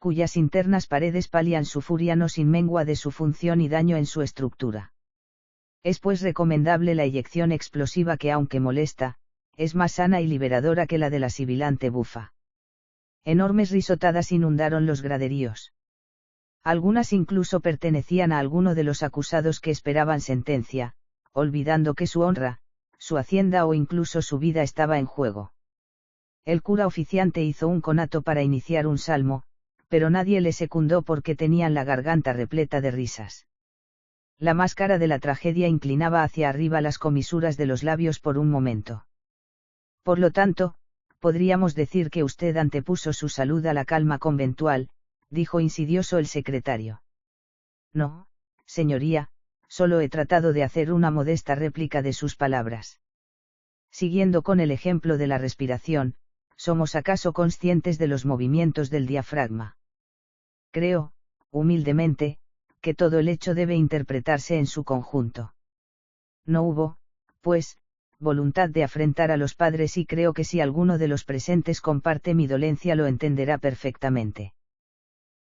cuyas internas paredes palian su furia no sin mengua de su función y daño en su estructura. Es pues recomendable la eyección explosiva que aunque molesta, es más sana y liberadora que la de la sibilante bufa. Enormes risotadas inundaron los graderíos. Algunas incluso pertenecían a alguno de los acusados que esperaban sentencia, olvidando que su honra, su hacienda o incluso su vida estaba en juego. El cura oficiante hizo un conato para iniciar un salmo, pero nadie le secundó porque tenían la garganta repleta de risas. La máscara de la tragedia inclinaba hacia arriba las comisuras de los labios por un momento. Por lo tanto, podríamos decir que usted antepuso su salud a la calma conventual, dijo insidioso el secretario. No, señoría, solo he tratado de hacer una modesta réplica de sus palabras. Siguiendo con el ejemplo de la respiración, ¿somos acaso conscientes de los movimientos del diafragma? Creo, humildemente, que todo el hecho debe interpretarse en su conjunto. No hubo, pues, voluntad de afrentar a los padres y creo que si alguno de los presentes comparte mi dolencia lo entenderá perfectamente.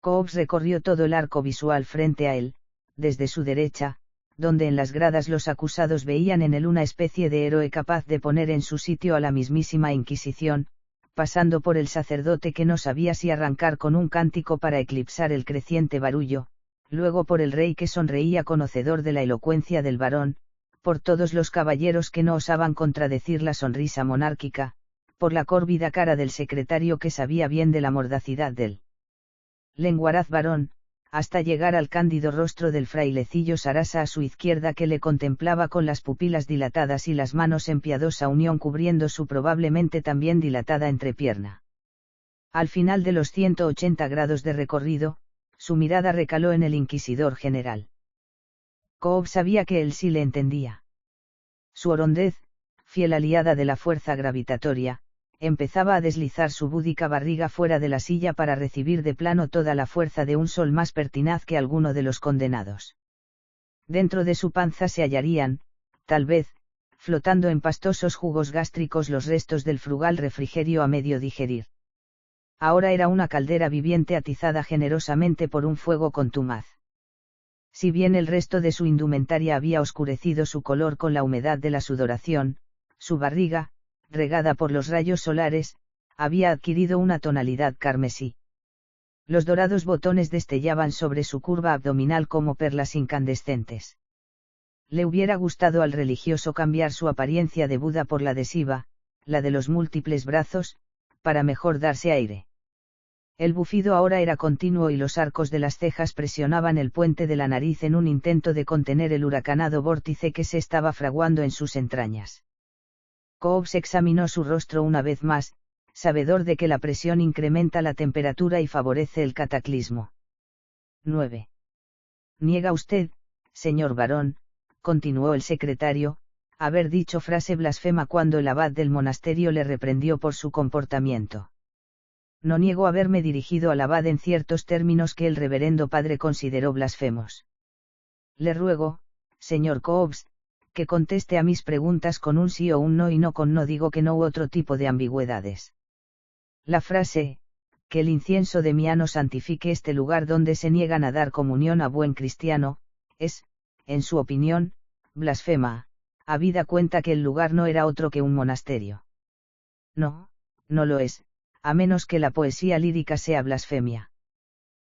Cobbs recorrió todo el arco visual frente a él, desde su derecha, donde en las gradas los acusados veían en él una especie de héroe capaz de poner en su sitio a la mismísima Inquisición, pasando por el sacerdote que no sabía si arrancar con un cántico para eclipsar el creciente barullo, luego por el rey que sonreía conocedor de la elocuencia del varón, por todos los caballeros que no osaban contradecir la sonrisa monárquica, por la córvida cara del secretario que sabía bien de la mordacidad del lenguaraz varón, hasta llegar al cándido rostro del frailecillo Sarasa a su izquierda que le contemplaba con las pupilas dilatadas y las manos en piadosa unión cubriendo su probablemente también dilatada entrepierna. Al final de los 180 grados de recorrido, su mirada recaló en el inquisidor general. Cobb sabía que él sí le entendía. Su horondez, fiel aliada de la fuerza gravitatoria, empezaba a deslizar su búdica barriga fuera de la silla para recibir de plano toda la fuerza de un sol más pertinaz que alguno de los condenados. Dentro de su panza se hallarían, tal vez, flotando en pastosos jugos gástricos los restos del frugal refrigerio a medio digerir. Ahora era una caldera viviente atizada generosamente por un fuego contumaz. Si bien el resto de su indumentaria había oscurecido su color con la humedad de la sudoración, su barriga, regada por los rayos solares, había adquirido una tonalidad carmesí. Los dorados botones destellaban sobre su curva abdominal como perlas incandescentes. Le hubiera gustado al religioso cambiar su apariencia de Buda por la de Siva, la de los múltiples brazos, para mejor darse aire. El bufido ahora era continuo y los arcos de las cejas presionaban el puente de la nariz en un intento de contener el huracanado vórtice que se estaba fraguando en sus entrañas. Cobbs examinó su rostro una vez más, sabedor de que la presión incrementa la temperatura y favorece el cataclismo. 9. Niega usted, señor barón, continuó el secretario, haber dicho frase blasfema cuando el abad del monasterio le reprendió por su comportamiento. No niego haberme dirigido al abad en ciertos términos que el reverendo padre consideró blasfemos. Le ruego, señor Cobbs, que conteste a mis preguntas con un sí o un no y no con no digo que no u otro tipo de ambigüedades. La frase, que el incienso de mi ano santifique este lugar donde se niegan a dar comunión a buen cristiano, es, en su opinión, blasfema, habida cuenta que el lugar no era otro que un monasterio. No, no lo es, a menos que la poesía lírica sea blasfemia.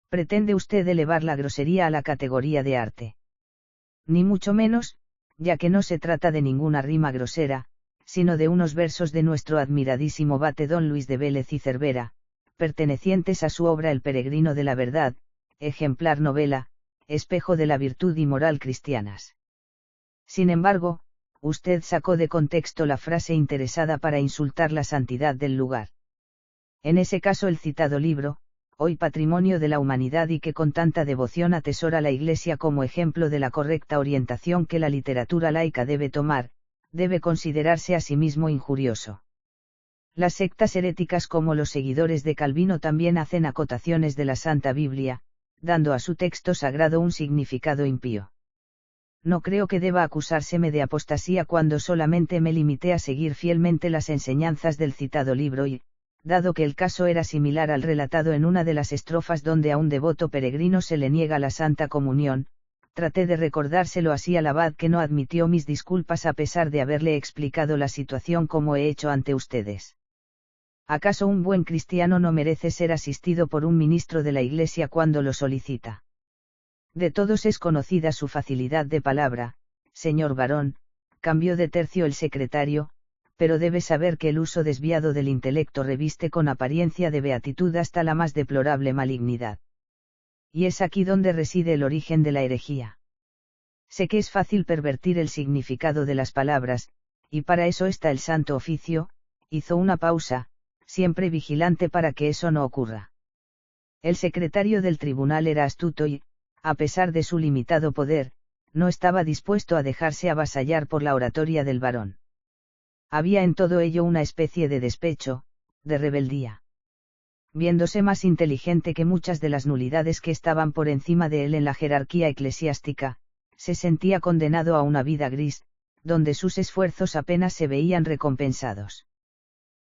¿Pretende usted elevar la grosería a la categoría de arte? Ni mucho menos, ya que no se trata de ninguna rima grosera, sino de unos versos de nuestro admiradísimo vate don Luis de Vélez y Cervera, pertenecientes a su obra El peregrino de la verdad, ejemplar novela, espejo de la virtud y moral cristianas. Sin embargo, usted sacó de contexto la frase interesada para insultar la santidad del lugar. En ese caso el citado libro, hoy patrimonio de la humanidad y que con tanta devoción atesora la Iglesia como ejemplo de la correcta orientación que la literatura laica debe tomar, debe considerarse a sí mismo injurioso. Las sectas heréticas como los seguidores de Calvino también hacen acotaciones de la Santa Biblia, dando a su texto sagrado un significado impío. No creo que deba acusárseme de apostasía cuando solamente me limité a seguir fielmente las enseñanzas del citado libro y, dado que el caso era similar al relatado en una de las estrofas donde a un devoto peregrino se le niega la Santa Comunión, traté de recordárselo así al abad que no admitió mis disculpas a pesar de haberle explicado la situación como he hecho ante ustedes. ¿Acaso un buen cristiano no merece ser asistido por un ministro de la Iglesia cuando lo solicita? De todos es conocida su facilidad de palabra, señor barón, cambió de tercio el secretario, pero debe saber que el uso desviado del intelecto reviste con apariencia de beatitud hasta la más deplorable malignidad. Y es aquí donde reside el origen de la herejía. Sé que es fácil pervertir el significado de las palabras, y para eso está el Santo Oficio, hizo una pausa, siempre vigilante para que eso no ocurra. El secretario del tribunal era astuto y, a pesar de su limitado poder, no estaba dispuesto a dejarse avasallar por la oratoria del varón. Había en todo ello una especie de despecho, de rebeldía. Viéndose más inteligente que muchas de las nulidades que estaban por encima de él en la jerarquía eclesiástica, se sentía condenado a una vida gris, donde sus esfuerzos apenas se veían recompensados.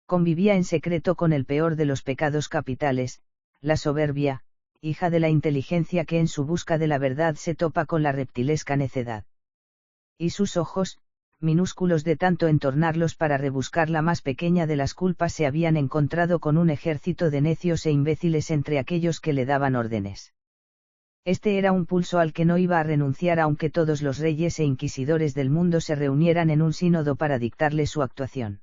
Convivía en secreto con el peor de los pecados capitales, la soberbia, hija de la inteligencia que en su busca de la verdad se topa con la reptilesca necedad. Y sus ojos, minúsculos de tanto entornarlos para rebuscar la más pequeña de las culpas, se habían encontrado con un ejército de necios e imbéciles entre aquellos que le daban órdenes. Este era un pulso al que no iba a renunciar aunque todos los reyes e inquisidores del mundo se reunieran en un sínodo para dictarle su actuación.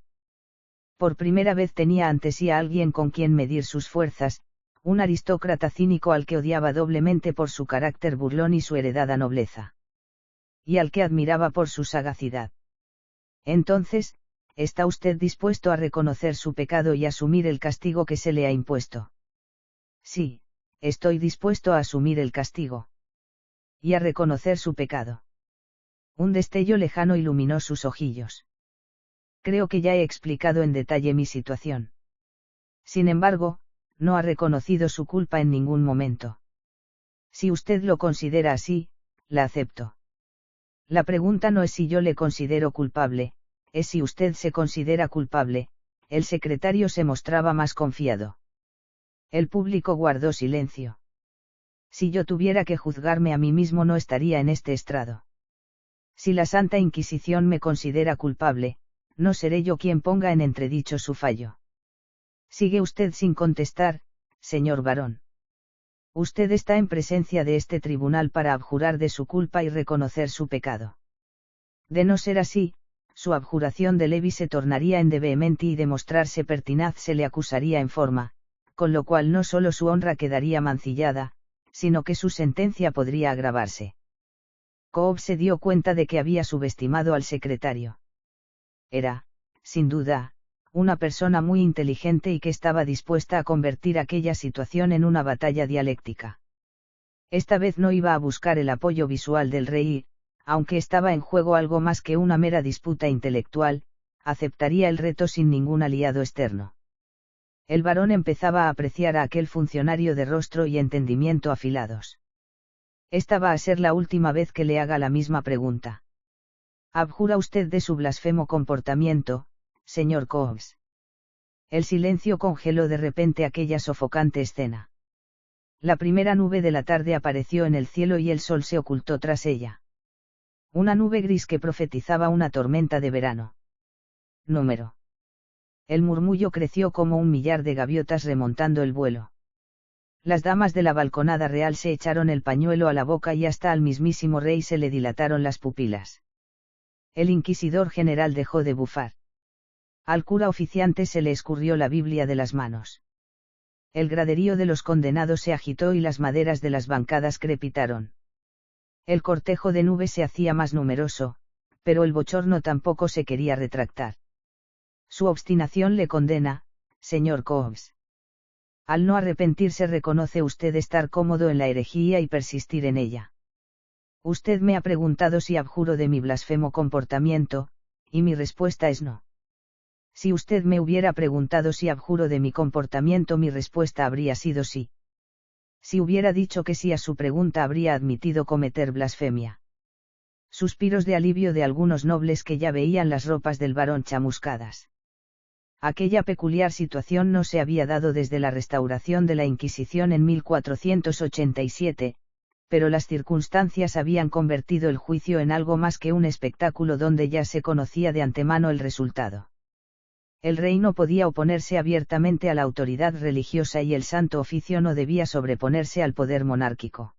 Por primera vez tenía ante sí a alguien con quien medir sus fuerzas, un aristócrata cínico al que odiaba doblemente por su carácter burlón y su heredada nobleza. Y al que admiraba por su sagacidad. Entonces, ¿está usted dispuesto a reconocer su pecado y asumir el castigo que se le ha impuesto? Sí, estoy dispuesto a asumir el castigo. Y a reconocer su pecado. Un destello lejano iluminó sus ojillos. Creo que ya he explicado en detalle mi situación. Sin embargo, no ha reconocido su culpa en ningún momento. Si usted lo considera así, la acepto. La pregunta no es si yo le considero culpable, es si usted se considera culpable. El secretario se mostraba más confiado. El público guardó silencio. Si yo tuviera que juzgarme a mí mismo no estaría en este estrado. Si la Santa Inquisición me considera culpable, no seré yo quien ponga en entredicho su fallo. Sigue usted sin contestar, señor barón. Usted está en presencia de este tribunal para abjurar de su culpa y reconocer su pecado. De no ser así, su abjuración de levi se tornaría en de vehementi y de mostrarse pertinaz se le acusaría en forma, con lo cual no solo su honra quedaría mancillada, sino que su sentencia podría agravarse. Cobb se dio cuenta de que había subestimado al secretario. Era, sin duda, una persona muy inteligente y que estaba dispuesta a convertir aquella situación en una batalla dialéctica. Esta vez no iba a buscar el apoyo visual del rey y, aunque estaba en juego algo más que una mera disputa intelectual, aceptaría el reto sin ningún aliado externo. El barón empezaba a apreciar a aquel funcionario de rostro y entendimiento afilados. Esta va a ser la última vez que le haga la misma pregunta. ¿Abjura usted de su blasfemo comportamiento, señor Cobbs? El silencio congeló de repente aquella sofocante escena. La primera nube de la tarde apareció en el cielo y el sol se ocultó tras ella. Una nube gris que profetizaba una tormenta de verano. Número. El murmullo creció como un millar de gaviotas remontando el vuelo. Las damas de la balconada real se echaron el pañuelo a la boca y hasta al mismísimo rey se le dilataron las pupilas. El inquisidor general dejó de bufar. Al cura oficiante se le escurrió la Biblia de las manos. El graderío de los condenados se agitó y las maderas de las bancadas crepitaron. El cortejo de nubes se hacía más numeroso, pero el bochorno tampoco se quería retractar. Su obstinación le condena, señor Cobbs. Al no arrepentirse reconoce usted estar cómodo en la herejía y persistir en ella. Usted me ha preguntado si abjuro de mi blasfemo comportamiento, y mi respuesta es no. Si usted me hubiera preguntado si abjuro de mi comportamiento, mi respuesta habría sido sí. Si hubiera dicho que sí a su pregunta, habría admitido cometer blasfemia. Suspiros de alivio de algunos nobles que ya veían las ropas del barón chamuscadas. Aquella peculiar situación no se había dado desde la restauración de la Inquisición en 1487, pero las circunstancias habían convertido el juicio en algo más que un espectáculo donde ya se conocía de antemano el resultado. El rey no podía oponerse abiertamente a la autoridad religiosa y el Santo Oficio no debía sobreponerse al poder monárquico.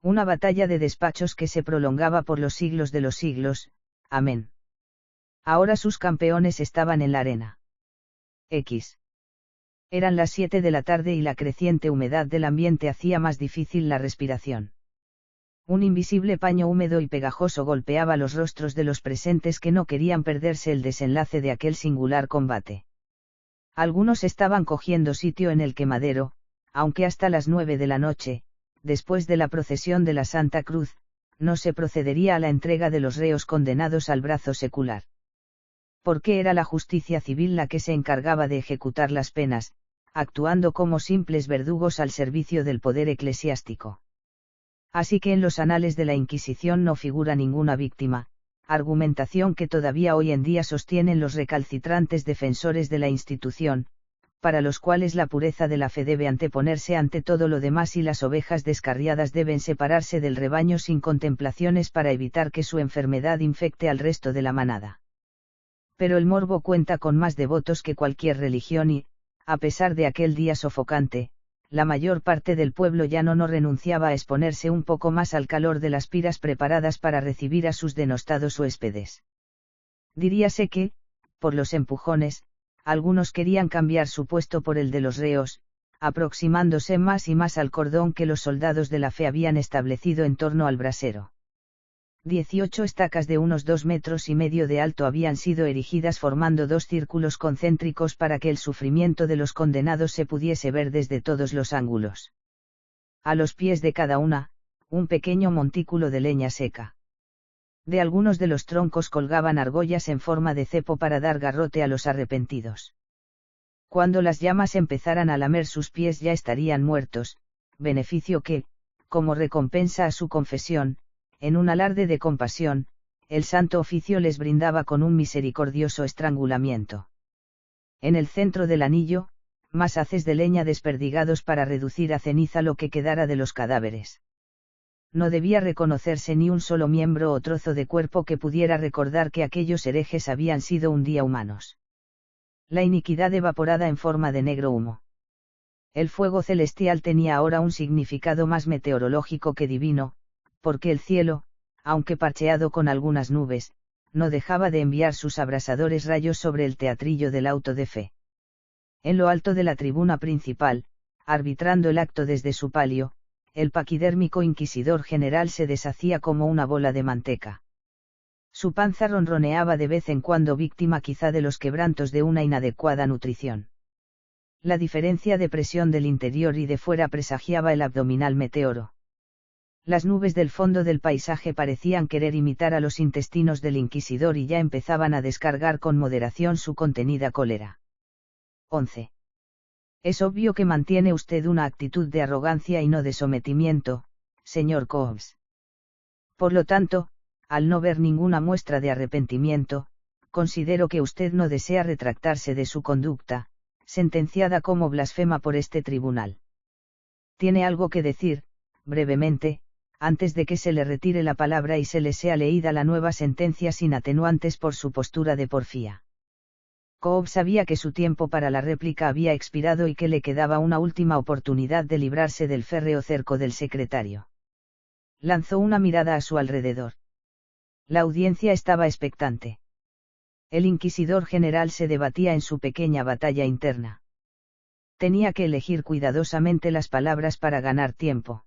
Una batalla de despachos que se prolongaba por los siglos de los siglos, amén. Ahora sus campeones estaban en la arena. Eran las 7 de la tarde y la creciente humedad del ambiente hacía más difícil la respiración. Un invisible paño húmedo y pegajoso golpeaba los rostros de los presentes que no querían perderse el desenlace de aquel singular combate. Algunos estaban cogiendo sitio en el quemadero, aunque hasta las 9 de la noche, después de la procesión de la Santa Cruz, no se procedería a la entrega de los reos condenados al brazo secular. Porque era la justicia civil la que se encargaba de ejecutar las penas, actuando como simples verdugos al servicio del poder eclesiástico. Así que en los anales de la Inquisición no figura ninguna víctima, argumentación que todavía hoy en día sostienen los recalcitrantes defensores de la institución, para los cuales la pureza de la fe debe anteponerse ante todo lo demás y las ovejas descarriadas deben separarse del rebaño sin contemplaciones para evitar que su enfermedad infecte al resto de la manada. Pero el morbo cuenta con más devotos que cualquier religión y, a pesar de aquel día sofocante, la mayor parte del pueblo llano no renunciaba a exponerse un poco más al calor de las piras preparadas para recibir a sus denostados huéspedes. Diríase que, por los empujones, algunos querían cambiar su puesto por el de los reos, aproximándose más y más al cordón que los soldados de la fe habían establecido en torno al brasero. 18 estacas de unos 2,5 metros de alto habían sido erigidas formando 2 círculos concéntricos para que el sufrimiento de los condenados se pudiese ver desde todos los ángulos. A los pies de cada una, un pequeño montículo de leña seca. De algunos de los troncos colgaban argollas en forma de cepo para dar garrote a los arrepentidos. Cuando las llamas empezaran a lamer sus pies ya estarían muertos, beneficio que, como recompensa a su confesión, en un alarde de compasión, el Santo Oficio les brindaba con un misericordioso estrangulamiento. En el centro del anillo, más haces de leña desperdigados para reducir a ceniza lo que quedara de los cadáveres. No debía reconocerse ni un solo miembro o trozo de cuerpo que pudiera recordar que aquellos herejes habían sido un día humanos. La iniquidad evaporada en forma de negro humo. El fuego celestial tenía ahora un significado más meteorológico que divino, porque el cielo, aunque parcheado con algunas nubes, no dejaba de enviar sus abrasadores rayos sobre el teatrillo del auto de fe. En lo alto de la tribuna principal, arbitrando el acto desde su palio, el paquidérmico inquisidor general se deshacía como una bola de manteca. Su panza ronroneaba de vez en cuando, víctima quizá de los quebrantos de una inadecuada nutrición. La diferencia de presión del interior y de fuera presagiaba el abdominal meteoro. Las nubes del fondo del paisaje parecían querer imitar a los intestinos del inquisidor y ya empezaban a descargar con moderación su contenida cólera. 11. Es obvio que mantiene usted una actitud de arrogancia y no de sometimiento, señor Cobbs. Por lo tanto, al no ver ninguna muestra de arrepentimiento, considero que usted no desea retractarse de su conducta, sentenciada como blasfema por este tribunal. Tiene algo que decir, brevemente, antes de que se le retire la palabra y se le sea leída la nueva sentencia sin atenuantes por su postura de porfía. Cobb sabía que su tiempo para la réplica había expirado y que le quedaba una última oportunidad de librarse del férreo cerco del secretario. Lanzó una mirada a su alrededor. La audiencia estaba expectante. El inquisidor general se debatía en su pequeña batalla interna. Tenía que elegir cuidadosamente las palabras para ganar tiempo.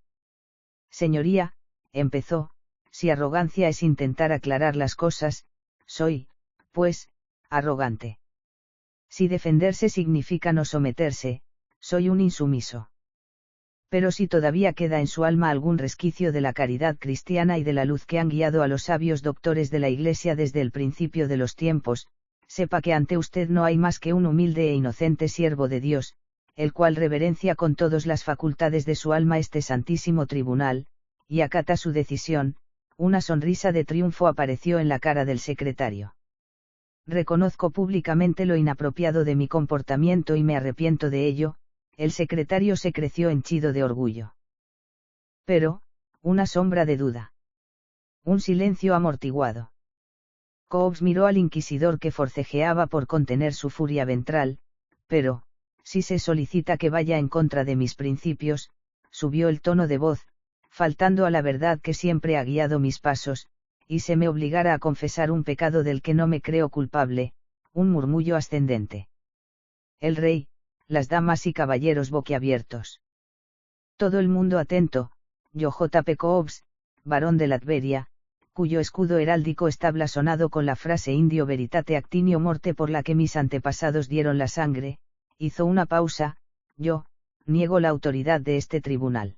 Señoría, empezó, si arrogancia es intentar aclarar las cosas, soy, pues, arrogante. Si defenderse significa no someterse, soy un insumiso. Pero si todavía queda en su alma algún resquicio de la caridad cristiana y de la luz que han guiado a los sabios doctores de la Iglesia desde el principio de los tiempos, sepa que ante usted no hay más que un humilde e inocente siervo de Dios, el cual reverencia con todas las facultades de su alma este santísimo tribunal, y acata su decisión. Una sonrisa de triunfo apareció en la cara del secretario. Reconozco públicamente lo inapropiado de mi comportamiento y me arrepiento de ello. El secretario se creció henchido de orgullo. Pero, una sombra de duda. Un silencio amortiguado. Cobbs miró al inquisidor que forcejeaba por contener su furia ventral, pero, si se solicita que vaya en contra de mis principios, subió el tono de voz, faltando a la verdad que siempre ha guiado mis pasos, y se me obligara a confesar un pecado del que no me creo culpable, un murmullo ascendente. El rey, las damas y caballeros boquiabiertos. Todo el mundo atento, yo J. P. Cobbs, barón de Latveria, cuyo escudo heráldico está blasonado con la frase Indio veritate actinio morte por la que mis antepasados dieron la sangre, hizo una pausa, yo, niego la autoridad de este tribunal.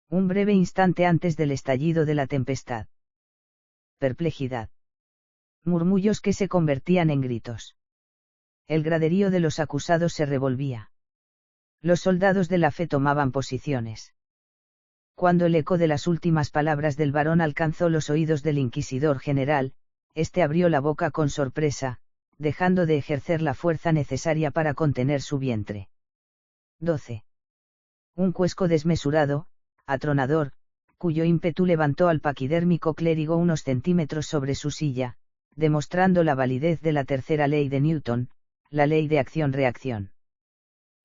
Un breve instante antes del estallido de la tempestad. Perplejidad. Murmullos que se convertían en gritos. El graderío de los acusados se revolvía. Los soldados de la fe tomaban posiciones. Cuando el eco de las últimas palabras del varón alcanzó los oídos del inquisidor general, éste abrió la boca con sorpresa, dejando de ejercer la fuerza necesaria para contener su vientre. 12. Un cuesco desmesurado, atronador, cuyo ímpetu levantó al paquidérmico clérigo unos centímetros sobre su silla, demostrando la validez de la tercera ley de Newton, la ley de acción-reacción.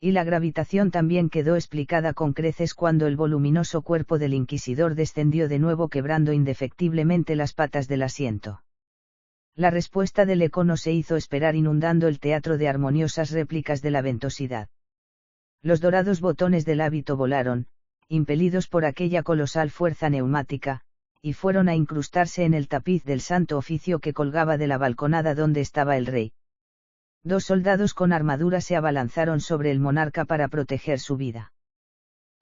Y la gravitación también quedó explicada con creces cuando el voluminoso cuerpo del inquisidor descendió de nuevo quebrando indefectiblemente las patas del asiento. La respuesta del eco no se hizo esperar inundando el teatro de armoniosas réplicas de la ventosidad. Los dorados botones del hábito volaron, impelidos por aquella colosal fuerza neumática, y fueron a incrustarse en el tapiz del santo oficio que colgaba de la balconada donde estaba el rey. 2 soldados con armadura se abalanzaron sobre el monarca para proteger su vida.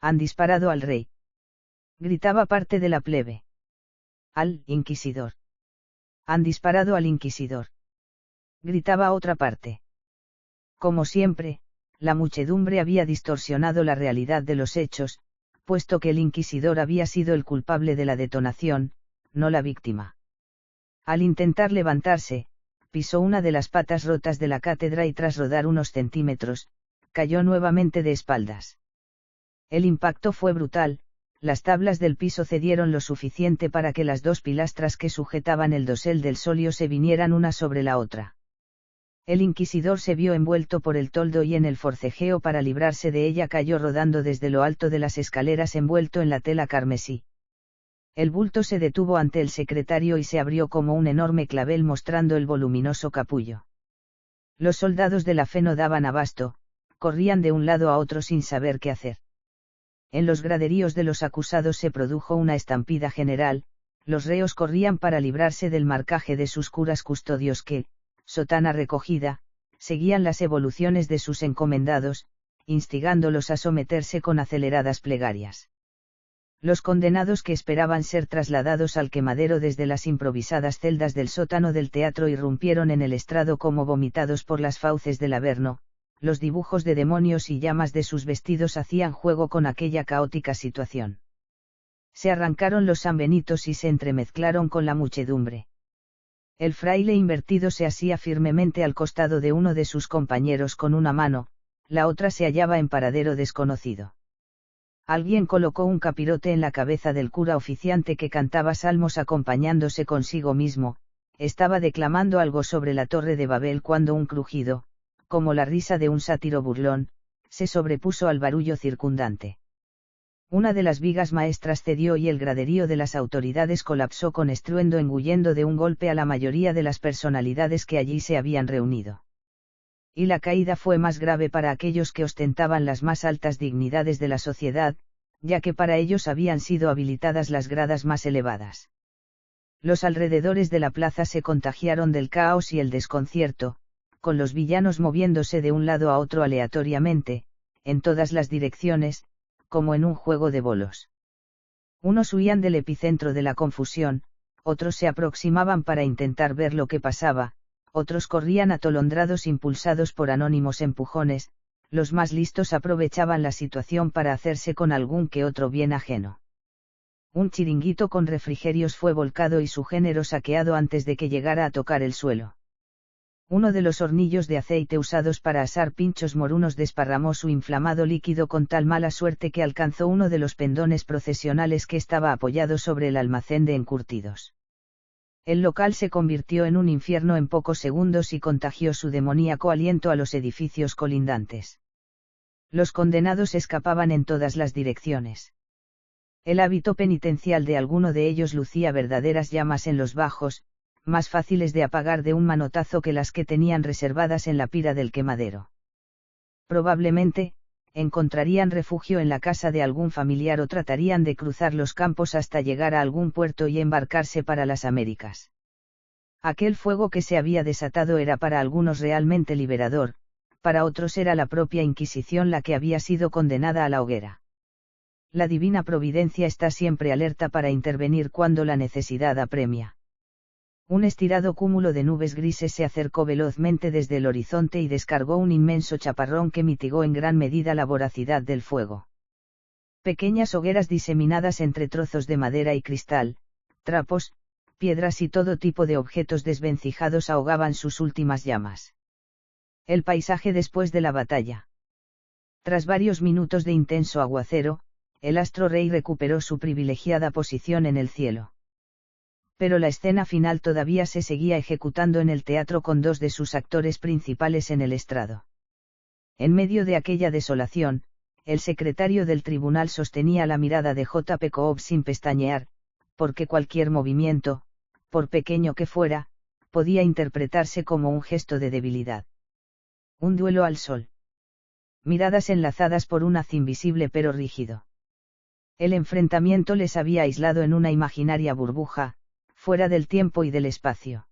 Han disparado al rey. Gritaba parte de la plebe. Al inquisidor. Han disparado al inquisidor. Gritaba otra parte. Como siempre, la muchedumbre había distorsionado la realidad de los hechos, puesto que el inquisidor había sido el culpable de la detonación, no la víctima. Al intentar levantarse, pisó una de las patas rotas de la cátedra y tras rodar unos centímetros, cayó nuevamente de espaldas. El impacto fue brutal, las tablas del piso cedieron lo suficiente para que las 2 pilastras que sujetaban el dosel del solio se vinieran una sobre la otra. El inquisidor se vio envuelto por el toldo y en el forcejeo para librarse de ella cayó rodando desde lo alto de las escaleras envuelto en la tela carmesí. El bulto se detuvo ante el secretario y se abrió como un enorme clavel mostrando el voluminoso capullo. Los soldados de la fe no daban abasto, corrían de un lado a otro sin saber qué hacer. En los graderíos de los acusados se produjo una estampida general, los reos corrían para librarse del marcaje de sus curas custodios que, sotana recogida, seguían las evoluciones de sus encomendados, instigándolos a someterse con aceleradas plegarias. Los condenados que esperaban ser trasladados al quemadero desde las improvisadas celdas del sótano del teatro irrumpieron en el estrado como vomitados por las fauces del Averno, los dibujos de demonios y llamas de sus vestidos hacían juego con aquella caótica situación. Se arrancaron los sanbenitos y se entremezclaron con la muchedumbre. El fraile invertido se asía firmemente al costado de uno de sus compañeros con una mano, la otra se hallaba en paradero desconocido. Alguien colocó un capirote en la cabeza del cura oficiante que cantaba salmos acompañándose consigo mismo, estaba declamando algo sobre la torre de Babel cuando un crujido, como la risa de un sátiro burlón, se sobrepuso al barullo circundante. Una de las vigas maestras cedió y el graderío de las autoridades colapsó con estruendo, engullendo de un golpe a la mayoría de las personalidades que allí se habían reunido. Y la caída fue más grave para aquellos que ostentaban las más altas dignidades de la sociedad, ya que para ellos habían sido habilitadas las gradas más elevadas. Los alrededores de la plaza se contagiaron del caos y el desconcierto, con los villanos moviéndose de un lado a otro aleatoriamente, en todas las direcciones, como en un juego de bolos. Unos huían del epicentro de la confusión, otros se aproximaban para intentar ver lo que pasaba, otros corrían atolondrados impulsados por anónimos empujones, los más listos aprovechaban la situación para hacerse con algún que otro bien ajeno. Un chiringuito con refrigerios fue volcado y su género saqueado antes de que llegara a tocar el suelo. Uno de los hornillos de aceite usados para asar pinchos morunos desparramó su inflamado líquido con tal mala suerte que alcanzó uno de los pendones procesionales que estaba apoyado sobre el almacén de encurtidos. El local se convirtió en un infierno en pocos segundos y contagió su demoníaco aliento a los edificios colindantes. Los condenados escapaban en todas las direcciones. El hábito penitencial de alguno de ellos lucía verdaderas llamas en los bajos, más fáciles de apagar de un manotazo que las que tenían reservadas en la pira del quemadero. Probablemente, encontrarían refugio en la casa de algún familiar o tratarían de cruzar los campos hasta llegar a algún puerto y embarcarse para las Américas. Aquel fuego que se había desatado era para algunos realmente liberador, para otros era la propia Inquisición la que había sido condenada a la hoguera. La divina providencia está siempre alerta para intervenir cuando la necesidad apremia. Un estirado cúmulo de nubes grises se acercó velozmente desde el horizonte y descargó un inmenso chaparrón que mitigó en gran medida la voracidad del fuego. Pequeñas hogueras diseminadas entre trozos de madera y cristal, trapos, piedras y todo tipo de objetos desvencijados ahogaban sus últimas llamas. El paisaje después de la batalla. Tras varios minutos de intenso aguacero, el astro rey recuperó su privilegiada posición en el cielo. Pero la escena final todavía se seguía ejecutando en el teatro con dos de sus actores principales en el estrado. En medio de aquella desolación, el secretario del tribunal sostenía la mirada de J. P. Cobb sin pestañear, porque cualquier movimiento, por pequeño que fuera, podía interpretarse como un gesto de debilidad. Un duelo al sol. Miradas enlazadas por un haz invisible pero rígido. El enfrentamiento les había aislado en una imaginaria burbuja, fuera del tiempo y del espacio.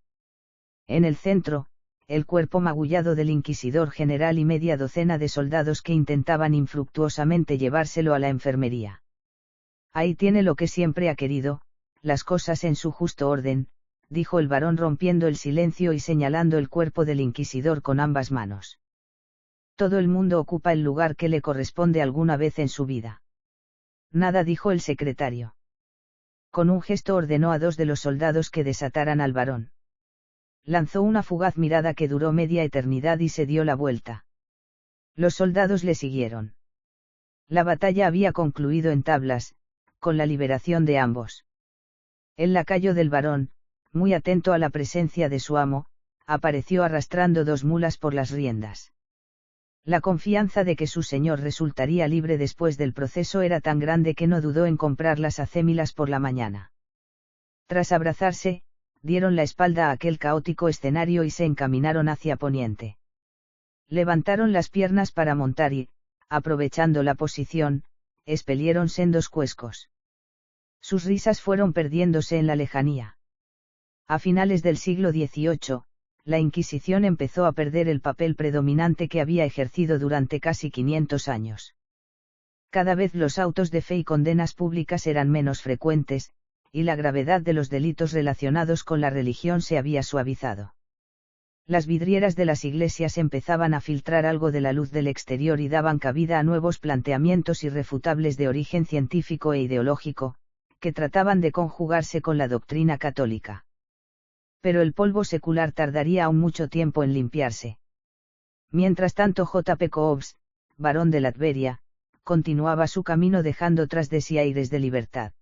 En el centro, el cuerpo magullado del inquisidor general y media docena de soldados que intentaban infructuosamente llevárselo a la enfermería. Ahí tiene lo que siempre ha querido, las cosas en su justo orden, dijo el barón rompiendo el silencio y señalando el cuerpo del inquisidor con ambas manos. Todo el mundo ocupa el lugar que le corresponde alguna vez en su vida. Nada, dijo el secretario. Con un gesto ordenó a dos de los soldados que desataran al varón. Lanzó una fugaz mirada que duró media eternidad y se dio la vuelta. Los soldados le siguieron. La batalla había concluido en tablas, con la liberación de ambos. El lacayo del varón, muy atento a la presencia de su amo, apareció arrastrando dos mulas por las riendas. La confianza de que su señor resultaría libre después del proceso era tan grande que no dudó en comprar las acémilas por la mañana. Tras abrazarse, dieron la espalda a aquel caótico escenario y se encaminaron hacia poniente. Levantaron las piernas para montar y, aprovechando la posición, expelieron sendos cuescos. Sus risas fueron perdiéndose en la lejanía. A finales del siglo XVIII, la Inquisición empezó a perder el papel predominante que había ejercido durante casi 500 años. Cada vez los autos de fe y condenas públicas eran menos frecuentes, y la gravedad de los delitos relacionados con la religión se había suavizado. Las vidrieras de las iglesias empezaban a filtrar algo de la luz del exterior y daban cabida a nuevos planteamientos irrefutables de origen científico e ideológico, que trataban de conjugarse con la doctrina católica. Pero el polvo secular tardaría aún mucho tiempo en limpiarse. Mientras tanto J. P. Cobbs, barón de Latveria, continuaba su camino dejando tras de sí aires de libertad.